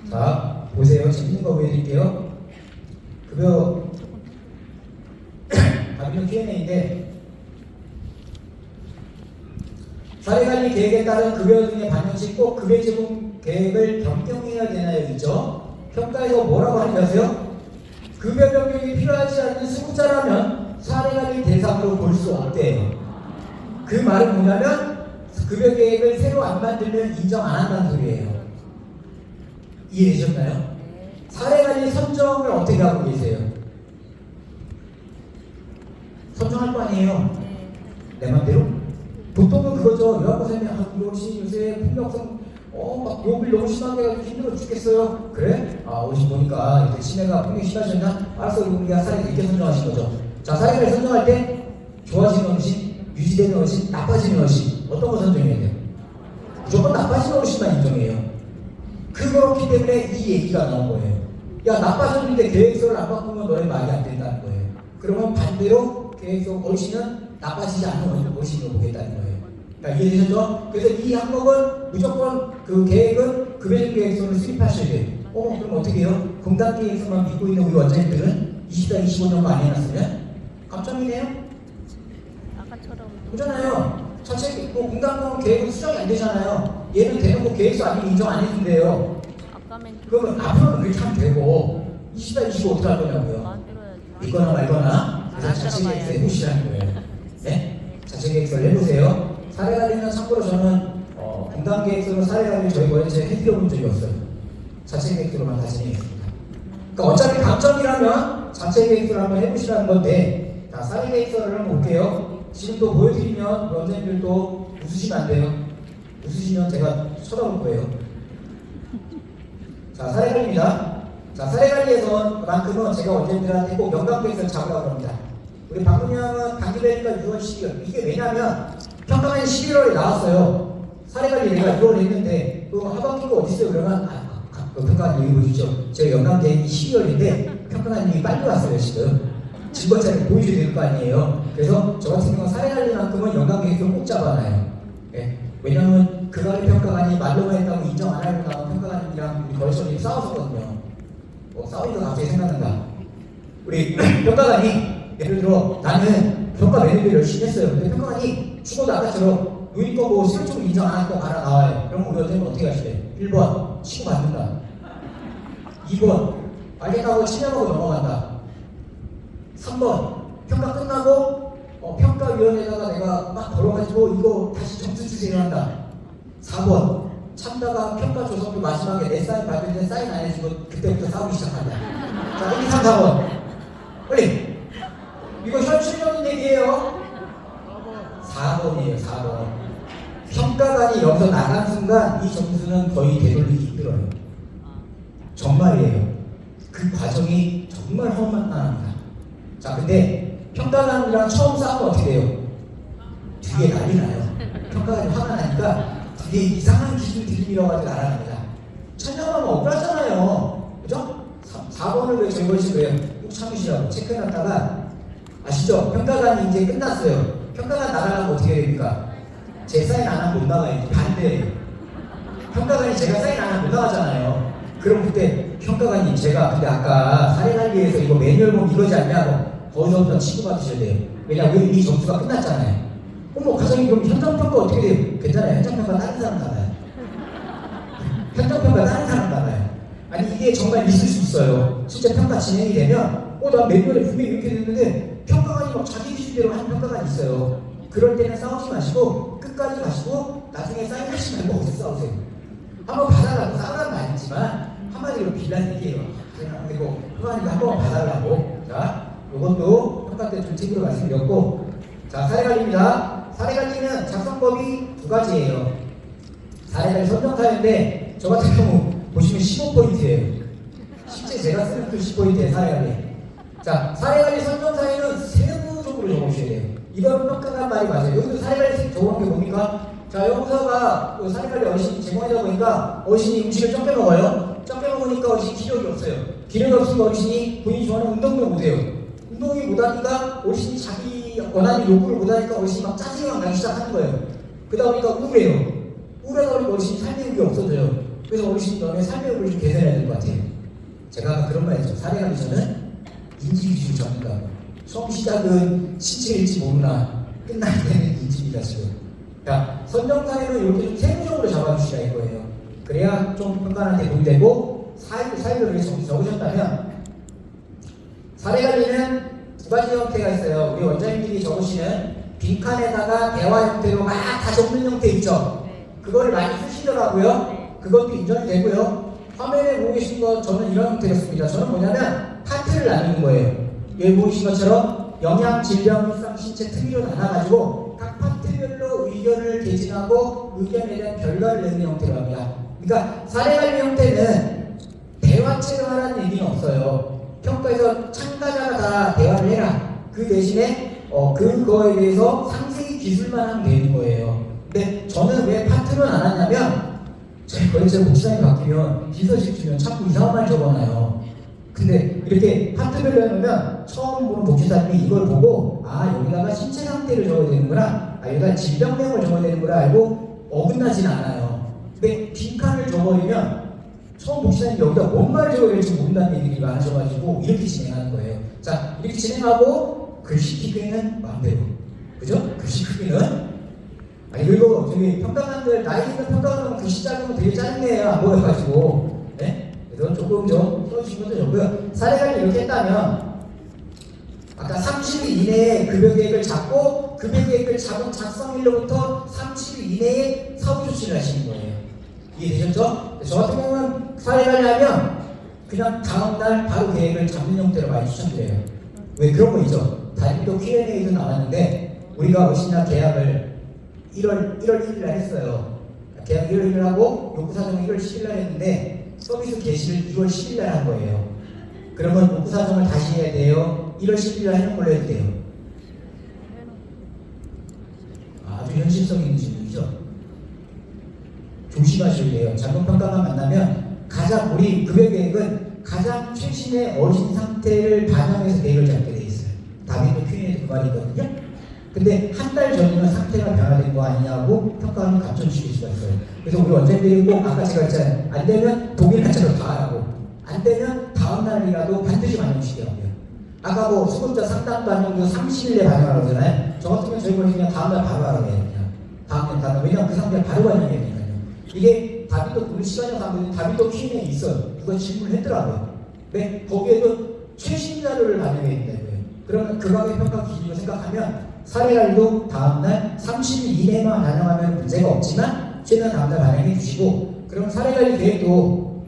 Speaker 1: 자, 보세요. 재밌는 거 보여드릴게요. 급여 답변 Q&A인데 사례관리 계획에 따른 급여 등의 반영 시 꼭 급여 제공 계획을 변경해야 되나요? 있죠? 평가에서 뭐라고 하는지 아세요? 급여 변경이 필요하지 않는 수급자라면 사례관리 대상으로 볼 수 없대요. 그 말은 뭐냐면 급여 계획을 새로 안 만들면 인정 안 한다는 소리예요. 이해되셨나요? 사례관리 선정을 어떻게 하고 계세요? 선정할 거 아니에요? 내 맘대로? 보통은 그거죠. 여학생이 우리 어르신 요새 폭력성 막 욕을 너무 심하게 해가지고 힘들어 죽겠어요. 그래? 어르신 보니까 이제 치매가 폭력이 심하셨나? 알았어, 우리가 사례를 이렇게 선정하신 거죠. 자, 사례를 선정할 때 좋아지는 어르신, 유지되는 어르신, 나빠지는 어르신 어떤 거 선정해야 돼요? 무조건 나빠지는 어르신만 인정해요. 그렇기 때문에 이 얘기가 나온 거예요. 야, 나빠졌는데 계획서를 안 바꾸면 너네 말이 안 된다는 거예요. 그러면 반대로 계획서 어르신은 나빠지지 않는 어르신으로 보겠다는 거예요. 그러니까 이해되셨죠? 그래서 이 항목은 무조건 그 계획은 급여적 계획서를 수립하셔야 돼요. 그럼 어떻게 해요? 공단 계획서만 믿고 있는 우리 원장님들은 20달, 25년만 안 해놨으면 깜짝이네요?
Speaker 2: 아까처럼
Speaker 1: 그렇잖아요. 자체 공단 계획은 수정이 안 되잖아요. 얘는 대놓고 계획서 아니면 인정 안 해준대요.
Speaker 2: 아까 멘트
Speaker 1: 그러면 앞으로는 그렇게 하면 되고 20달, 25 어떻게 할 거냐고요?
Speaker 2: 만들어야지.
Speaker 1: 믿거나 말거나 그래서 자체 계획서 해보시라는 거예요. 네? 자체 계획서를 해보세요. 사례관리는 참고로 저는 분당 계획서로 사례관리 저희 원체 해드려본 적이 없어요. 자체 계획서로만 다 진행했습니다. 그러니까 어차피 감점이라면 자체 계획서를 한번 해보시라는 건데, 자, 사례 계획서를 한번 볼게요. 지금도 보여드리면 원장님들도 웃으시면 안 돼요. 웃으시면 제가 쳐다볼 거예요. 자, 사례관리입니다. 자, 사례관리에서만큼은 제가 원장님들한테 꼭 연간 계획서를 잡으라고 합니다. 우리 박문영은 단기되니까 6월, 12월. 이게 왜냐면 평가관이 11월에 나왔어요. 사례관리 내가 6월에 했는데 그 하반기가 어디 있어요? 그러면 그 평가관 여기 보십시오. 제가 연간 계획이 12월인데 평가관님이 빨리 왔어요 지금. 증거자를 보여줘야 될 거 아니에요. 그래서 저 같은 경우는 사례관리만큼은 연간 계획을 꼭 잡아놔요. 예. 왜냐하면 그간의 평가관이 말로만 했다고 인정 안 하고 나온 평가관님이랑 우리 거래처님이 싸웠었거든요. 싸우니까 갑자기 생각난다. 우리 평가관이 예를 들어 나는 평가 매뉴얼 열심히 했어요. 근데 평가관이 죽어도 아까처럼 노인 거 뭐 실효적으로 인정 안 하고 알아 나와요. 그럼 우리 원장님은 어떻게 하시래? 1번 치고 받는다. 2번 알겠다고 치명하고 넘어간다. 3번 평가 끝나고 평가위원회에다가 내가 막 걸어가지고 이거 다시 점수 주세요 한다. 4번 참다가 평가 조성부 마지막에 내 사인 받을 때 사인 안 해주고 그때부터 싸우기 시작한다. 자, 1, 2, 3, 4번 빨리. 이거 현실적인 얘기예요. 4번이에요. 4번. 평가관이 여기서 나간 순간 이 점수는 거의 되돌리기 힘들어요. 정말이에요. 그 과정이 정말 험난합니다. 자, 근데 평가관이랑 처음 싸우면 어떻게 돼요? 뒤에 난리 나요. 평가관이 화가 나니까 뒤에 이상한 기준 들이밀어 가지고 날아갑니다. 천장하면 억울하잖아요. 그죠? 4번을 왜 저희 걸신 거예요? 꼭 참으시라고 체크해놨다가 아시죠? 평가관이 이제 끝났어요. 평가관 나가려면 어떻게 해야 됩니까? 제 사인 안 하면 못 나가요. 반대예요. 평가관이 제가 사인 안 하면 못 나가잖아요. 그럼 그때 평가관님 제가 근데 아까 사례관리에서 이거 매뉴얼 보면 이거지 않냐고 거기서부터 치고받으셔야 돼요. 왜냐하면 이미 점수가 끝났잖아요. 과장님 그럼 현장평가 어떻게 돼요? 괜찮아요. 현장평가 다른 사람 나가요. 현장평가 다른 사람 나가요. 아니 이게 이게 정말 있을 수 있어요. 실제 평가 진행이 되면 난 매뉴얼에 분명히 이렇게 됐는데 평가관이 막 자기 기준대로 하는 평가관이 있어요. 그럴 때는 싸우지 마시고 끝까지 가시고 나중에 싸우지 말고 어디서 싸우세요. 한번 봐달라고 싸우라는 거 아니지만 한마디로 빌란 얘기예요. 그리고 평가관이 한번 봐달라고. 자, 이것도 평가 때 좀 책으로 말씀드렸고, 자, 사례관리입니다. 사례관리는 작성법이 두 가지예요. 사례관리 선정사회인데 저 같은 경우 보시면 15포인트예요. 실제 제가 쓰는 그 10포인트의 사례관리. 자, 사례관리 선정사회는 세부적으로 적어주셔야 돼요. 이건 평가관 말이 맞아요. 여기도 사례관리 적어놓은 게 뭡니까? 자, 여기서가 사례관리 어르신이 제공하다 보니까 어르신이 음식을 적게 먹어요. 적게 먹으니까 어르신이 기력이 없어요. 기력이 없으니까 어르신이 본인이 좋아하는 운동을 못해요. 운동이 못하니까 어르신이 자기 원하는 요구를 못하니까 어르신이 막 짜증이 나기 시작하는 거예요. 그러다 보니까 우울해요. 우울하다 보니까 어르신이 삶의 의욕이 없어져요. 그래서 어르신이 너네 삶의 의욕을 좀 개선해야 될 것 같아요. 제가 아까 그런 말 했죠. 사례관리 저는 인지기술 전문가. 처음 시작은 신체일지 모르나 끝날 때는 인지입니다 지금. 자, 선정사회는 이렇게 좀 세부적으로 잡아주시라 이거예요. 그래야 좀 평가하는 데 도움이 되고 사회를 위해서 적으셨다면 사례관리는 두 가지 형태가 있어요. 우리 원장님들이 적으시는 빈칸에다가 대화 형태로 막 다 적는 형태 있죠. 그거를 많이 쓰시더라고요. 그것도 인정이 되고요. 화면에 보고 계신 거 저는 이런 형태였습니다. 저는 뭐냐면 파트를 나누는 거예요. 여기 보이신 것처럼 영양, 질병, 일상, 신체 특이로 나눠가지고 각 파트별로 의견을 개진하고 의견에 대한 결과를 내는 형태로 합니다. 그러니까 사례관리 형태는 대화체로 하라는 얘기는 없어요. 평가에서 참가자가 다 대화를 해라. 그 대신에 그거에 대해서 상세히 기술만 하면 되는 거예요. 근데 저는 왜 파트를 안 하냐면 제 복지사님 바뀌면 비서실 주면 자꾸 이상한 말 적어놔요. 근데 이렇게 파트별로 해놓으면 처음 보는 복지사님이 이걸 보고 여기다가 신체 상태를 적어야 되는구나, 여기다 질병명을 적어야 되는구나 알고 어긋나지는 않아요. 근데 빈칸을 적어버리면 처음 복지사님이 여기다 뭔 말을 적어야 될지 모른다는 얘기를 많으셔가지고 이렇게 진행하는 거예요. 자, 이렇게 진행하고 글씨 크기는 마음대로. 그죠? 글씨 크기는 그리고 저기 평가관들 나이 있는 평가관은 글씨 작으면 되게 짜증내요. 안 보여가지고. 네? 그래서 조금 좀 써주신 것도 좋고요. 사례관리 이렇게 했다면 아까 30일 이내에 급여 계획을 잡고 급여 계획을 잡은 작성일로부터 30일 이내에 사후 조치를 하시는 거예요. 이해되셨죠? 저 같은 경우는 사례관리하면 그냥 다음날 바로 계획을 잡는 형태로 많이 추천드려요. 왜 그런 거 있죠? 다림도 Q&A도 나왔는데 우리가 어시나 계약을 1월 1일 날 했어요. 계약 1월 1일 하고 요구사정 1월 10일 날 했는데 서비스 개시를 2월 10일 날 한 거예요. 그러면 요구사정을 다시 해야 돼요? 1월 10일 날 해놓은 걸로 해도 돼요? 아주 현실성 있는 질문이죠. 조심하셔야 돼요. 자금평가만 만나면 가장 우리 급여계획은 가장 최신의 어르신 상태를 반영해서 계획을 잡게 돼 있어요. 다빈도 Q&A도 그 말이거든요. 근데 한 달 전이면 상태가 변화된 거 아니냐고 평가하면 감춰주실 수가 있어요. 그래서 우리 원장님들이 꼭 아까 제가 했잖아요. 안 되면 동일 날짜로 다 하라고. 안 되면 다음 날이라도 반드시 반영시켜야 돼요. 아까 수급자 상담 반영도 30일에 반영하라고 하잖아요. 저 같은 경우 저희 거는 그냥 다음 날 바로 하라고 해요. 그냥 다음 날 왜냐면 그 상태를 바로 반영해야 되니까요. 이게 다빈도 오늘 시간이 가면 다빈도 Q&A 있어요. 누가 질문을 했더라고요. 근데 거기에도 최신 자료를 반영해야 된다고요. 그러면 그강의 평가 기준을 생각하면 사례관리도 다음날 30일 이내만 반영하면 문제가 없지만 최대한 다음날 반영해 주시고, 그럼 사례관리 계획도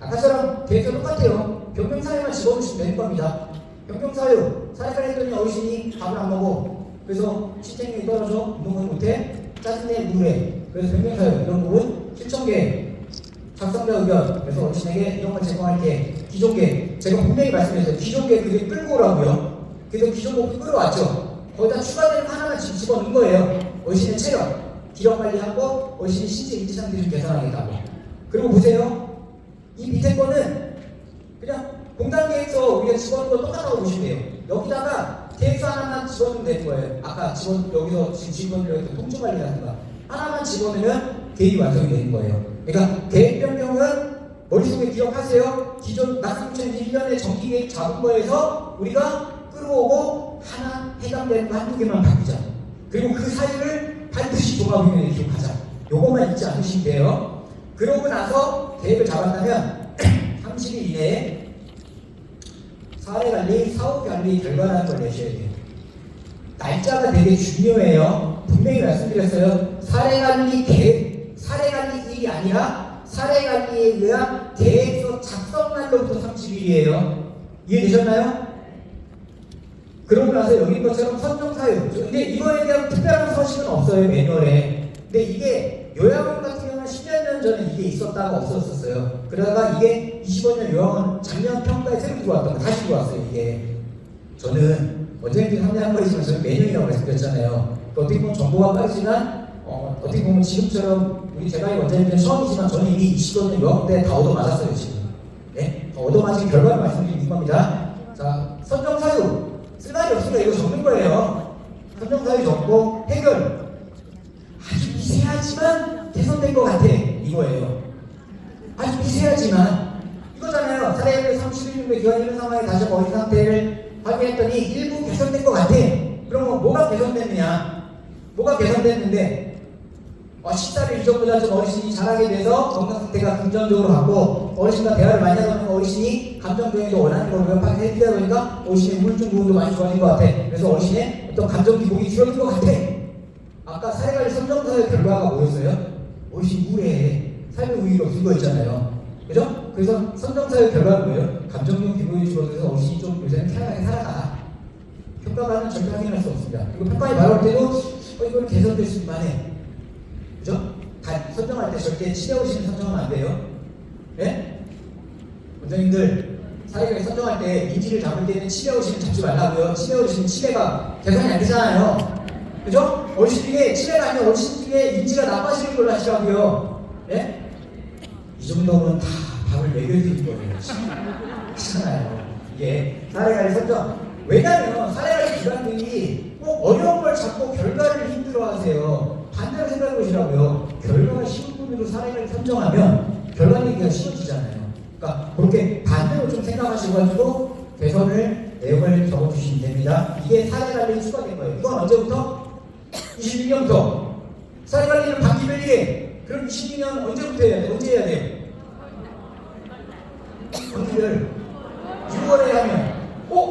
Speaker 1: 아까처럼 계획과 똑같아요. 변경사유만 집어넣으시면 되는 겁니다. 변경사유, 사례관리 했더니 어르신이 밥을 안 먹어. 그래서 시청률이 떨어져, 운동을 못해, 짜증내, 우울해. 그래서 변경사유 이런 부분 실천계획, 작성자 의견, 그래서 어르신에게 이런 걸 제공할게. 기존계획, 제가 분명히 말씀드렸어요. 기존계획 그게 끌고 오라고요. 그래서 기존계획 끌어왔죠. 거기다 추가되는 거 하나만 집어넣은 거예요. 어르신의 체력, 기력 관리하고 어르신의 신체 인지 상태 좀 개선하겠다고. 그리고 보세요. 이 밑에 거는 그냥 공단계획서 우리가 집어넣은 거 똑같다고 보시면 돼요. 여기다가 계획서 하나만 집어넣으면 되는 거예요. 아까 여기서 지금 집어넣으려고 통조 관리 같은 거 하나만 집어넣으면 계획이 완성이 되는 거예요. 그러니까 계획 변경은 머릿속에 기억하세요. 기존 낙상천 1년에 정기계획 잡은 거에서 우리가 끌어오고 하나 해당되는 거 한두 개만 바꾸자. 그리고 그 사이를 반드시 종합위원회에 기록하자. 요것만 잊지 않으시면 돼요. 그러고 나서 계획을 잡았다면 30일 이내에 사례관리, 사후관리 결과라는 걸 내셔야 돼요. 날짜가 되게 중요해요. 분명히 말씀드렸어요. 사례관리일이 아니라 사례관리에 의한 계획서 작성날로부터 30일이에요. 이해되셨나요? 그러고 나서 여기 것처럼 선정사유. 근데 이거에 대한 특별한 서식은 없어요, 매뉴얼에. 근데 이게 요양원 같은 경우는 10여 년 전에 이게 있었다가 없었어요. 그러다가 이게 25년 요양원 작년 평가에 새로 들어왔던 거 다시 들어왔어요, 이게. 저는 원장님들이 합리한 거이지만 저는 매년이라고 말씀드렸잖아요. 어떻게 보면 정보가 빠르지만 어떻게 보면 지금처럼 우리 제가 원장님들은 처음이지만 저는 이미 25년 요양원 때 다 얻어맞았어요, 지금. 네? 다 얻어맞은 결과를 말씀드리는 겁니다. 자, 선정사유. 쓸말이 없으니까 이거 적는 거예요. 선정사유 적고 해결. 아주 미세하지만 개선된 것 같아. 이거예요. 아주 미세하지만 이거잖아요. 사례를 30일 정도 기간 있는 상황에 다시 어린 상태를 확인했더니 일부 개선된 것 같아. 그러면 뭐가 개선됐느냐? 뭐가 개선됐는데 식사를 이전보다 좀 어르신이 잘하게 돼서 건강 상태가 긍정적으로 갔고 어르신과 대화를 많이 하다 보니까 어르신이 감정 조절도 원하는 걸 명확하게 해주다 보니까 어르신의 우울증 부분도 많이 좋아진 것 같아. 그래서 어르신의 어떤 감정 기복이 줄어든 것 같아. 아까 사례관리 선정사의 결과가 뭐였어요? 어르신 우울해. 삶의 우위로 든 거 있잖아요. 그죠? 그래서 선정사의 결과는 뭐예요? 감정적 기복이 줄어들어서 어르신이 좀 요새는 편안하게 살아가. 평가관은 절대 확인할 수 없습니다. 그리고 평가에 말할 때도 이거는 개선될 수 있만해. 그죠? 선정할 때 절대 치매 어르신 선정하면 안 돼요. 예? 원장님들 사례관리 선정할 때 인지를 잡을 때는 치매 어르신 잡지 말라고요. 치매 어르신 치매가 개선이 안 되잖아요. 그죠? 어르신 중에 치매가 아니라 어르신 중에 인지가 나빠지는 걸로 하시라고요. 예? 이 정도면 다 밥을 먹여드릴 거예요. 그렇잖아요. 이게 사례관리 선정. 왜냐면 사례관리 기관들이 꼭 어려운 걸 잡고 결과를 힘들어하세요. 반대로 생각해 보시라고요. 결과가 쉬운 분으로 사례관리 선정하면 결과 얘기가 쉬워지잖아요. 그러니까 그렇게 반대로 좀 생각하셔가지고 개선을 내용을 적어주시면 됩니다. 이게 사례관리에 추가된 거예요. 이건 언제부터? 21년부터. 사례관리는 반기별이래. 그럼 22년 언제부터 해야 돼? 언제 해야 돼요? 언제를? 6월에 하면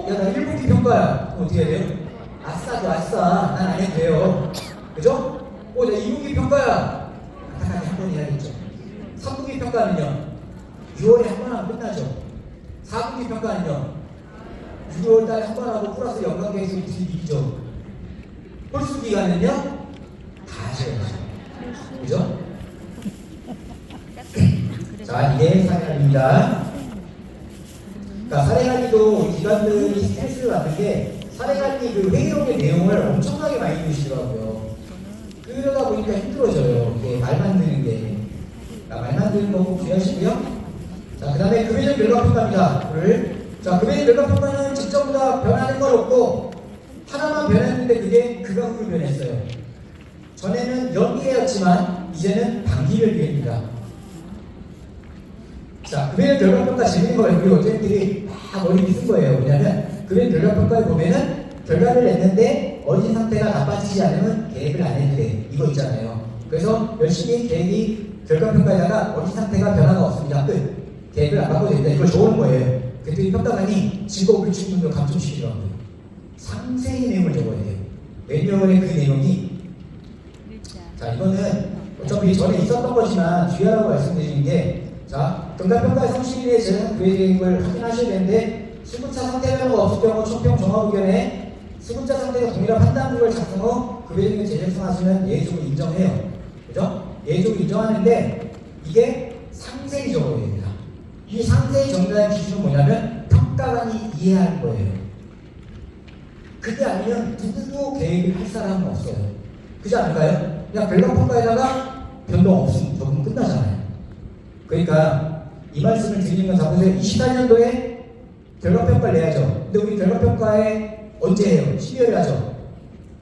Speaker 1: 야 나 1분기 평가야. 그럼 어떻게 해야 돼요? 아싸죠 아싸. 난 안 해도 돼요. 그죠? 나 2분기 평가야. 간단하게 한 번 해야겠죠. 3분기 평가는요? 6월에 한 번 하면 끝나죠. 4분기 평가는요? 6월 달에 한 번 하고 플러스 연간계획서를 뒤비죠. 홀수 기간은요? 다 하셔야죠. 그죠? 자, 이게 사례관리입니다. 그러니까 사례관리도 기관들이 스트레스를 받는 게 사례관리 그 회의록의 내용을 엄청나게 많이 주시더라고요. 그러다 보니까 힘들어져요. 이게 말 만드는 게. 말 만드는 거 꼭 주의하시고요. 자, 그 다음에 급여적 결과평가입니다. 자, 급여적 결과평가는 직전보다 변하는 건 없고 하나만 변했는데 그게 그강으로 변했어요. 전에는 연기회였지만 이제는 단기별기회입니다. 자, 급여적 결과평가 재밌는 거예요. 우리 원장님들이 막 머리 비쓴 거예요. 왜냐면 급여적 결과평가에 보면은 결과를 냈는데 어린 상태가 나빠지지 않으면 계획을 안 해도 돼. 이거 있잖아요. 그래서 열심히 계획이 결과평가에다가 어린 상태가 변화가 없습니다. 끝. 계획을 안 바꿔도 된다. 이걸 좋은 거예요. 그랬더니 평가관이 즐거움을 충분히 감춰주시더라고요. 상세히 내용을 적어야 돼요. 매뉴얼의 그 내용이. 자, 이거는 어차피 전에 있었던 거지만 주의하라고 말씀드리는 게, 자, 등급평가의 30일에 재산 계획을 확인하셔야 되는데, 수급자 상태 변화가 없을 경우 총평 종합 의견에 수급자 상태가 동일한 판단물을 작성 후 급여적인 재생성하시면 예외적으로 인정해요. 그죠? 예외적으로 인정하는데 이게 상세히 적어야 됩니다. 이 상세히 정리하는 기준은 뭐냐면 평가관이 이해하는 거예요. 그게 아니면 누구도 계획을 할 사람은 없어요. 그렇지 않을까요? 그냥 결과평가에다가 변동 없으면 적으면 끝나잖아요. 그러니까 이 말씀을 드리는 건 잡으세요. 24년도에 결과평가를 내야죠. 근데 우리 결과평가에 언제 해요? 12월에 하죠.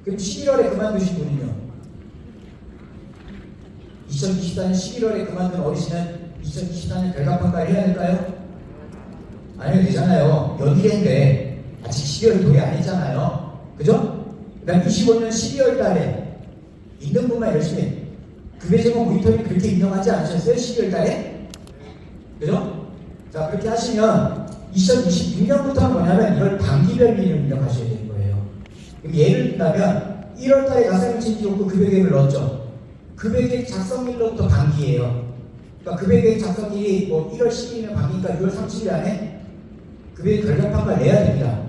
Speaker 1: 그럼 11월에 그만두신 분은요? 2024년 11월에 그만둔 어르신은 2024년 결과평가를 해야 될까요? 안 해도 되잖아요. 연일인데 아직 12월에 도래 안 했잖아요. 그죠? 그 다음 25년 12월 달에 있는 분만 열심히 급여제공 모니터링 그렇게 인정하지 않으셨어요? 12월 달에? 그죠? 자, 그렇게 하시면 2026년부터는 뭐냐면 이걸 단기별 비율을 입력하셔야 되는 거예요. 예를 들면 1월 달에 가상유치 욕구 급여계획을 넣었죠. 급여계획 작성일로부터 반기예요. 그러니까 급여계획 작성일이 뭐 1월 10일이면 반기니까 6월 30일 안에 급여계획 결과평가를 내야 됩니다.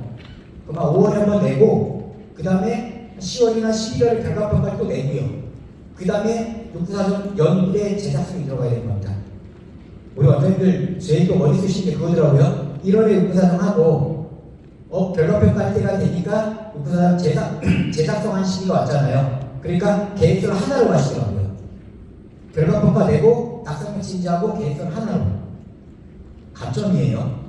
Speaker 1: 그럼 5월에 한번 내고 그 다음에 10월이나 11월에 결과평가를 또 내고요. 그 다음에 욕구사전 연일의 제작성이 들어가야 되는 겁니다. 우리 원장님들 제일 또 머리 쓰시는 게 그거더라고요. 1월에 욕구사전 하고 결과평가 할 때가 되니까 욕구사전 제작성한 시기가 왔잖아요. 그러니까 계획서를 하나로 가시더라고요. 결과평가 내고 낙상유치인지하고 계획서를 하나로. 가점이에요.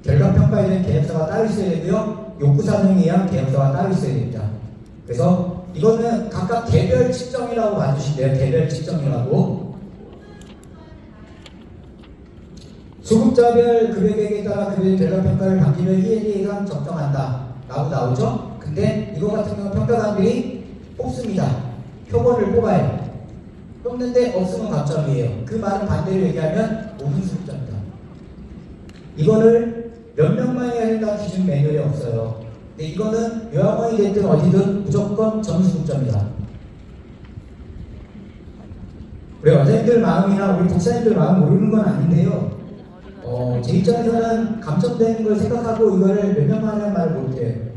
Speaker 1: 결과평가에 대한 계획서가 따로 있어야 되고요. 욕구사정에 의한 계획서가 따로 있어야 됩니다. 그래서 이거는 각각 개별 측정이라고 봐주시면 돼요. 개별 측정이라고. 수급자별 급여계획에 따라 급여 결과평가를 단기별 ELE에만 적정한다 라고 나오죠. 근데 이거 같은 경우는 평가관들이 뽑습니다. 표본을 뽑아요. 뽑는데 없으면 감점이에요. 그 말은 반대로 얘기하면 5분 수급자입니다. 이거를 몇 명만 해야 된다는 기준 매뉴얼에 없어요. 근데 이거는 요양원이 됐든 어디든 무조건 점수급자입니다. 우리 원장님들 마음이나 우리 독사님들 마음 모르는 건 아닌데요. 제 입장에서는 감점되는 걸 생각하고 이거를 몇 명만 하는 말을 못해요.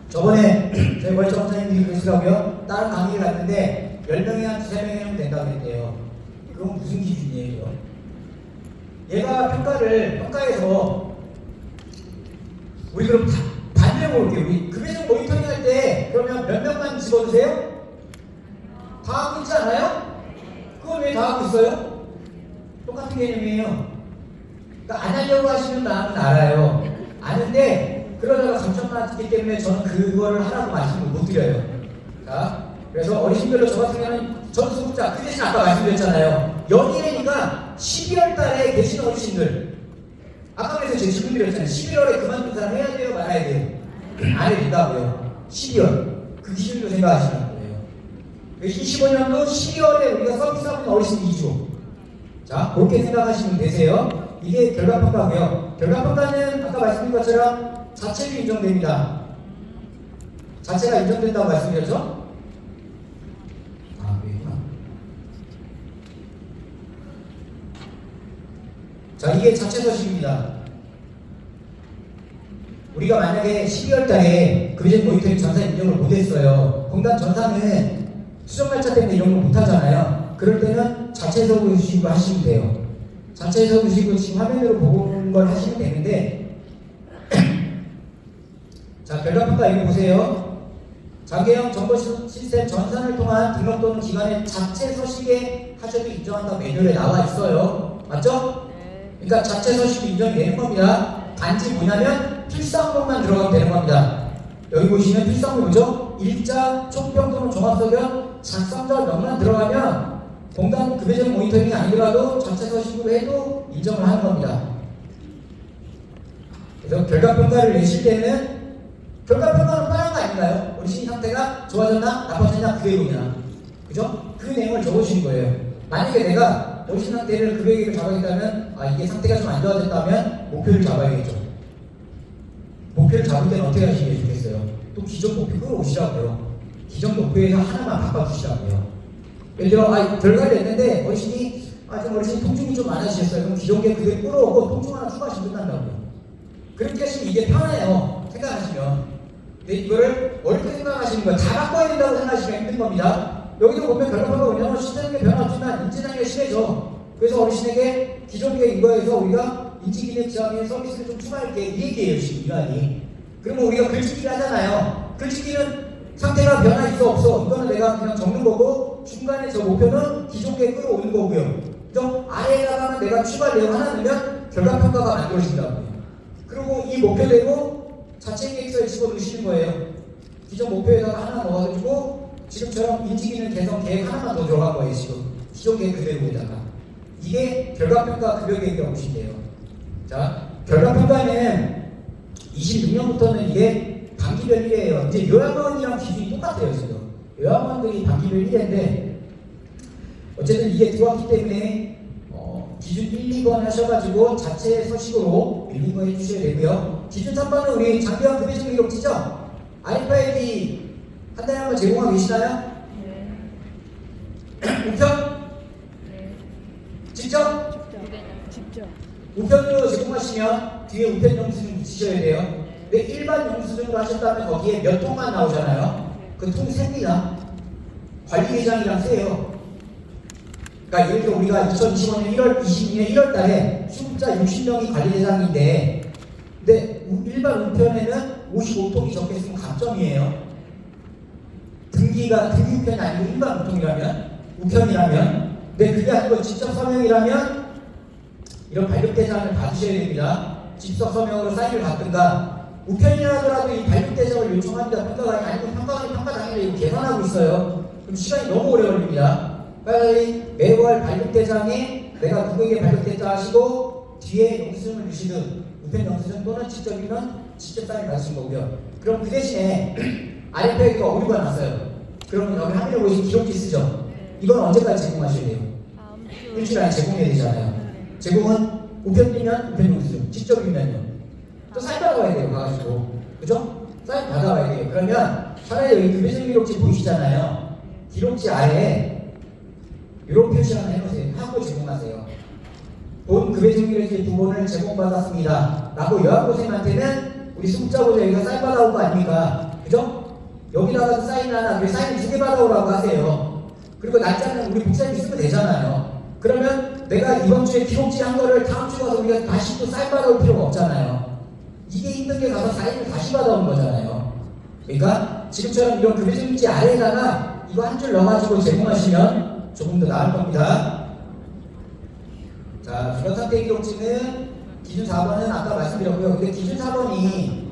Speaker 1: 저번에 저희 월정 원장님들이 그러시더라고요. 다른 강의를 갔는데 10명이 한 2~3명이 하면 된다고 했대요. 그건 무슨 기준이에요? 얘가 평가에서 우리 그럼 반대로 볼게요. 우리 급여적 모니터링 할 때 그러면 몇 명만 집어주세요? 다 하고 있지 않아요? 그건 왜 다 하고 있어요? 똑같은 개념이에요. 그러니까 안 하려고 하시는 마음은 알아요. 아는데 그러다가 감점만 듣기 때문에 저는 그거를 하라고 말씀을 못 드려요. 자, 그래서 어르신들로 저 같은 경우는 전수급자, 그 대신 아까 말씀드렸잖아요. 연일이니까 12월 달에 계신 어르신들, 아까 그래서 제가 질문 드렸잖아요. 11월에 그만둔 사람 해야 돼요, 말아야 돼요? 안 해도 된다고요. 12월. 그 기준으로 생각하시는 거예요. 25년도 12월에 우리가 서비스하는 어르신 2주. 자, 그렇게 생각하시면 되세요. 이게 결과평가고요. 결과평가는 아까 말씀드린 것처럼 자체로 인정됩니다. 자체가 인정된다고 말씀드렸죠? 자, 이게 자체 서식입니다. 우리가 만약에 12월 달에 급여적 모니터링 전사 인정을 못했어요. 공단 전사는 수정날짜 때문에 이런 걸 못하잖아요. 그럴 때는 자체 서식으로 하시면 돼요. 자체 서식으로 지금 화면으로 보는 걸 하시면 되는데 자, 결과평가 이거 보세요. 자계형 정보 시스템 전산을 통한 등록 또는 기관의 자체 서식에 하셔도 인정한다고 매뉴얼에 나와 있어요. 맞죠? 그러니까 자체 서식이 인정이 되는 겁니다. 단지 뭐냐면 필사항목만 들어가면 되는 겁니다. 여기 보시면 필사항목 뭐죠? 일자, 총평 또는 종합서견, 작성자 명만 들어가면 공단 급여적 모니터링이 아니더라도 자체 서식으로 해도 인정을 하는 겁니다. 그래서 결과평가를 내실 때는 결과평가는 뻔한 거 아닌가요? 어르신 상태가 좋아졌나? 나빠졌냐? 그대로냐? 그죠? 그 내용을 적으신 거예요. 만약에 내가 어르신 상태를 급여계획을 잡아야겠다면 이게 상태가 좀 안 좋아졌다면 목표를 잡아야겠죠. 목표를 잡을 때는 어떻게 하시는 게 좋겠어요? 또 기존 목표 끌어오시라고요. 기존 목표에서 하나만 바꿔주시라고요. 예를 들어 결과를 냈는데 어르신이 좀 어르신 통증이 좀 많아지셨어요. 그럼 기존 게 그대로 끌어오고 통증 하나 추가하시면 끝난다고요. 그렇게 하시면 이게 편해요. 생각하시면. 근데 이거를 어렵게 생각하시는 거예요. 다 바꿔야 된다고 생각하시면 힘든 겁니다. 여기도 보면 결과가 뭐냐면 시스템의 변화 없지만 인지장애가 심해져. 그래서 어르신에게 기존 게 이거에서 우리가 인지기능 지향의 서비스를 좀 추가할게 이 얘기예요. 지금 이 말이. 그러면 우리가 글짓기를 하잖아요. 글짓기는 상태가 변화 있어 없어 이거는 내가 그냥 적는 거고 중간에 저 목표는 기존 게 끌어오는 거고요. 그죠? 아래에다가는 내가 추가 내용 하나 넣으면 결과평가가 만들어진다고요. 그리고 이 목표대로 자체 계획서에 집어넣으시는 거예요. 기존 목표에다가 하나 넣어가지고 지금처럼 인지기능 개선 계획 하나만 더 들어간 거예요. 지금 기존 계획 그대로에다가 이게 결과평가 급여계획이라고 보시면 돼요. 자, 결과평가는 26년부터는 이게 단기별 1회예요. 이제 요양원이랑 기준이 똑같아요. 지금 요양원들이 단기별 1회인데 어쨌든 이게 들어왔기 때문에 기준 1, 2번 하셔가지고 자체 서식으로 빌린 거 해주셔야 되고요. 기준 3번은 우리 장기화 급여증 기록지죠? RFID 한 달에 한 번 제공하고 계시나요?
Speaker 2: 네.
Speaker 1: 우편?
Speaker 2: 네.
Speaker 1: 직접?
Speaker 2: 직접.
Speaker 1: 우편으로 제공하시면 뒤에 우편 영수증 붙이셔야 돼요. 근데 일반 영수증으로 하셨다면 거기에 몇 통만 나오잖아요. 그 통 셉니다. 관리계장이랑 세요. 그러니까 예를 들어 우리가 2025년 1월 22년 1월 달에 수급자 60명이 관리대상인데 근데 일반 우편에는 55통이 적혀있으면 감점이에요. 등기 우편이 아니고 일반 우편이라면 근데 그게 아니고 직접 서명이라면 이런 발급대장을 받으셔야 됩니다. 직접 서명으로 사인을 받든가 우편이라더라도 이 발급대장을 요청합니다. 평가관이 아니고 평가당일에 이거 계산하고 있어요. 그럼 시간이 너무 오래 걸립니다. 빨리 매월 발급대장에 내가 누구에게 발급됐다 하시고 뒤에 영수증을 주시든 우편 영수증 또는 직접이면 직접 사인 받으신 거고요. 그럼 그 대신에 RFID가 오류가 났어요. 그러면 여기 화면에 보이신 기록지 쓰죠? 이건 언제까지 제공하셔야 돼요? 일주일 안에 제공해야 되잖아요. 제공은 우편이면 우편 영수증, 직접이면요. 또 사인 받아와야 돼요, 가가지고. 그죠? 사인 받아와야 돼요. 그러면 차라리 여기 급여증 기록지 보이시잖아요. 기록지 아래에 이런 표시 하나 해놓으세요. 하고 제공하세요. 본 급여증 기록지 2번을 제공받았습니다. 라고 여학고생한테는 우리 수급자보다 여기가 사인 받아온 거 아닙니까? 그죠? 여기다가 사인 하나, 사인 2개 받아오라고 하세요. 그리고 날짜는 우리 목사님이 쓰면 되잖아요. 그러면 내가 이번 주에 기록지 한 거를 다음 주에 가서 우리가 다시 또 사인 받아올 필요가 없잖아요. 이게 힘든 게 가서 사인을 다시 받아오는 거잖아요. 그러니까 지금처럼 이런 급여증지 아래에다가 이거 한 줄 넣어가지고 제공하시면 조금 더 나을 겁니다. 자, 주변 상태 기록지는 기준 4번은 아까 말씀드렸고요. 근데 기준 4번이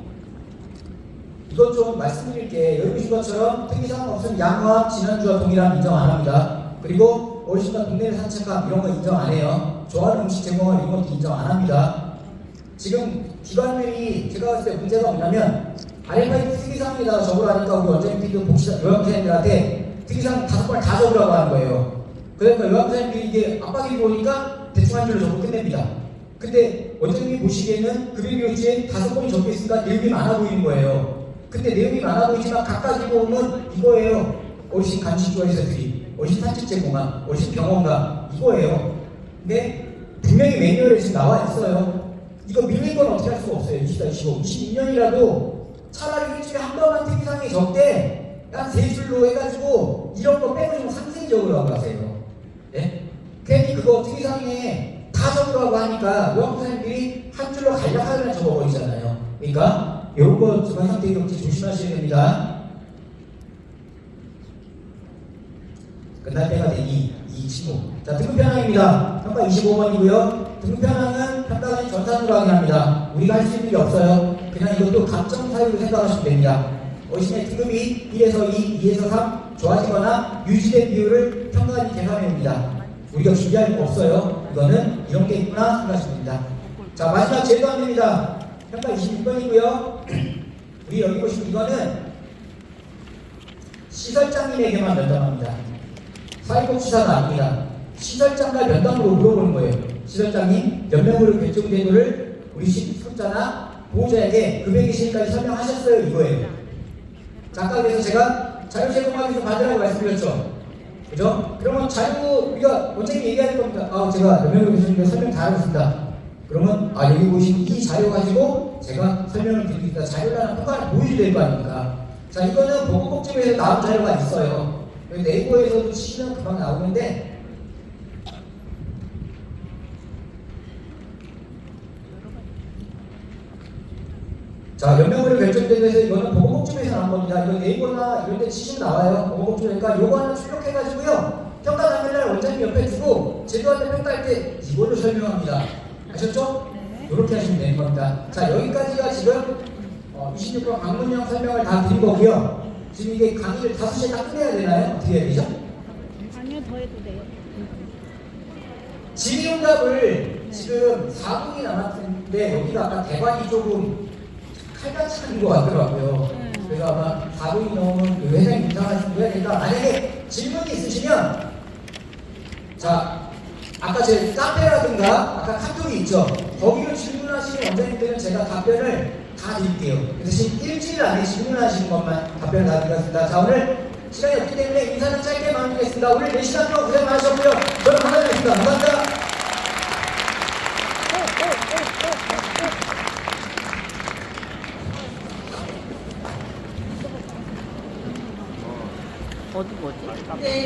Speaker 1: 이것 좀 말씀드릴게. 여기 보신 것처럼 특이사항 없으면 양호함, 지난주와 동일함 인정 안 합니다. 그리고 어르신과 동네를 산책함 이런 거 인정 안 해요. 좋아하는 음식 제공을 이런 것도 인정 안 합니다. 지금 기관들이 제가 봤을 때 문제가 뭐냐면 RFID 특이사항에다가 적으라니까 우리 원장님들도 요양선생님들한테 특이사항 5번을 다 적으라고 하는 거예요. 그러니까 요양선생님들이 이게 압박이 보니까 대충 한 줄로 적고 끝냅니다. 근데 원장님이 보시기에는 급여교지에 5번이 적혀있으니까 내용이 많아 보이는 거예요. 근데 내용이 많아 보이지만 각각 보면 이거예요. 어르신 간식 좋아해서 드리, 어르신 산책 제공함, 어르신 병원가 이거예요. 근데 분명히 매뉴얼에 지금 나와 있어요. 이거 밀린 건 어떻게 할 수가 없어요. 24, 25, 22년이라도 차라리 일주일에 한 번만 특이사항이 적대 한 3줄로 해가지고 이런 거 빼고 좀 상세적으로 하고 하세요. 네? 괜히 그거 특이사항에 다 적으라고 하니까 요양선생님들이 한 줄로 간략하게 적어버리잖아요. 그러니까 이런 거 주간 상태 기록지 조심하셔야 됩니다. 끝날 때가 되니 이 친구. 자, 등급편항입니다. 평가 25번이고요. 등급편항은 평가관이 전산으로 확인합니다. 우리가 할 수 있는 게 없어요. 그냥 이것도 감점 사유로 생각하시면 됩니다. 어르신의 등급이 1에서 2, 2에서 3 좋아지거나 유지된 비율을 평가관이 계산해옵니다. 우리가 준비할 거 없어요. 이거는 이런 게 있구나 생각하시면 됩니다. 자, 마지막 제도안입니다. 평가 26번이고요. 우리 여기 보시면 이거는 시설장님에게만 면담합니다. 사회복지사가 아닙니다. 시설장과 면담으로 물어보는 거예요. 시설장님 몇 명으로 결정된 거를 우리 수급자나 보호자에게 금액이 시까지 설명하셨어요. 이거예요. 자, 아까 그래서 제가 자료 제공하기 위해서 받으라고 말씀드렸죠. 그죠? 그러면 자료 우리가 원장님이 얘기할 겁니다. 제가 몇 명으로 결정된 설명 다 하고 있습니다. 그러면 여기 보시는 이 자료 가지고 제가 설명을 드리겠다. 자료라는 평가를 보여줘야 될 거 아닙니까? 자, 이거는 보건복지부에서 나온 자료가 있어요. 네이버에서도 치시면 금방 나오는데 자, 몇 명으로 결정된 해서 이거는 보건복지부에서 나온 겁니다. 이거 네이버나 이런 데 치시면 나와요. 보건복지부니까 요거 하나 출력해가지고요. 평가 당일날 원장님 옆에 두고 제도한테 평가할 때 이걸로 설명합니다. 아셨죠? 이렇게 하시면 되는 겁니다. 자, 여기까지가 지금 26번 강문형 설명을 다 드린 거고요. 지금 이게 강의를 5시에 딱 끝내야 되나요? 어떻게 해야 되죠?
Speaker 2: 아니요, 더 해도 돼요.
Speaker 1: 질의응답을 지금 4분이 남았는데 여기가 아까 대관이 조금 칼같이 하는 것 같더라고요. 그래서 아마 4분이 넘으면 그 회장님 인사하시면 해야 되니까 만약에 질문이 있으시면 자, 아까 제 카페라든가 아까 카톡이 있죠. 거기로 질문하시는 원장님들은 제가 답변을 다 드릴게요. 그 대신 일주일 안에 질문하시는 것만 답변을 다 드리겠습니다. 자, 오늘 시간이 없기 때문에 인사는 짧게 마무리하겠습니다. 오늘 4시간 동안 고생 많으셨고요. 저는 감사드립니다. 감사합니다.
Speaker 3: 어디 뭐지?
Speaker 4: 네.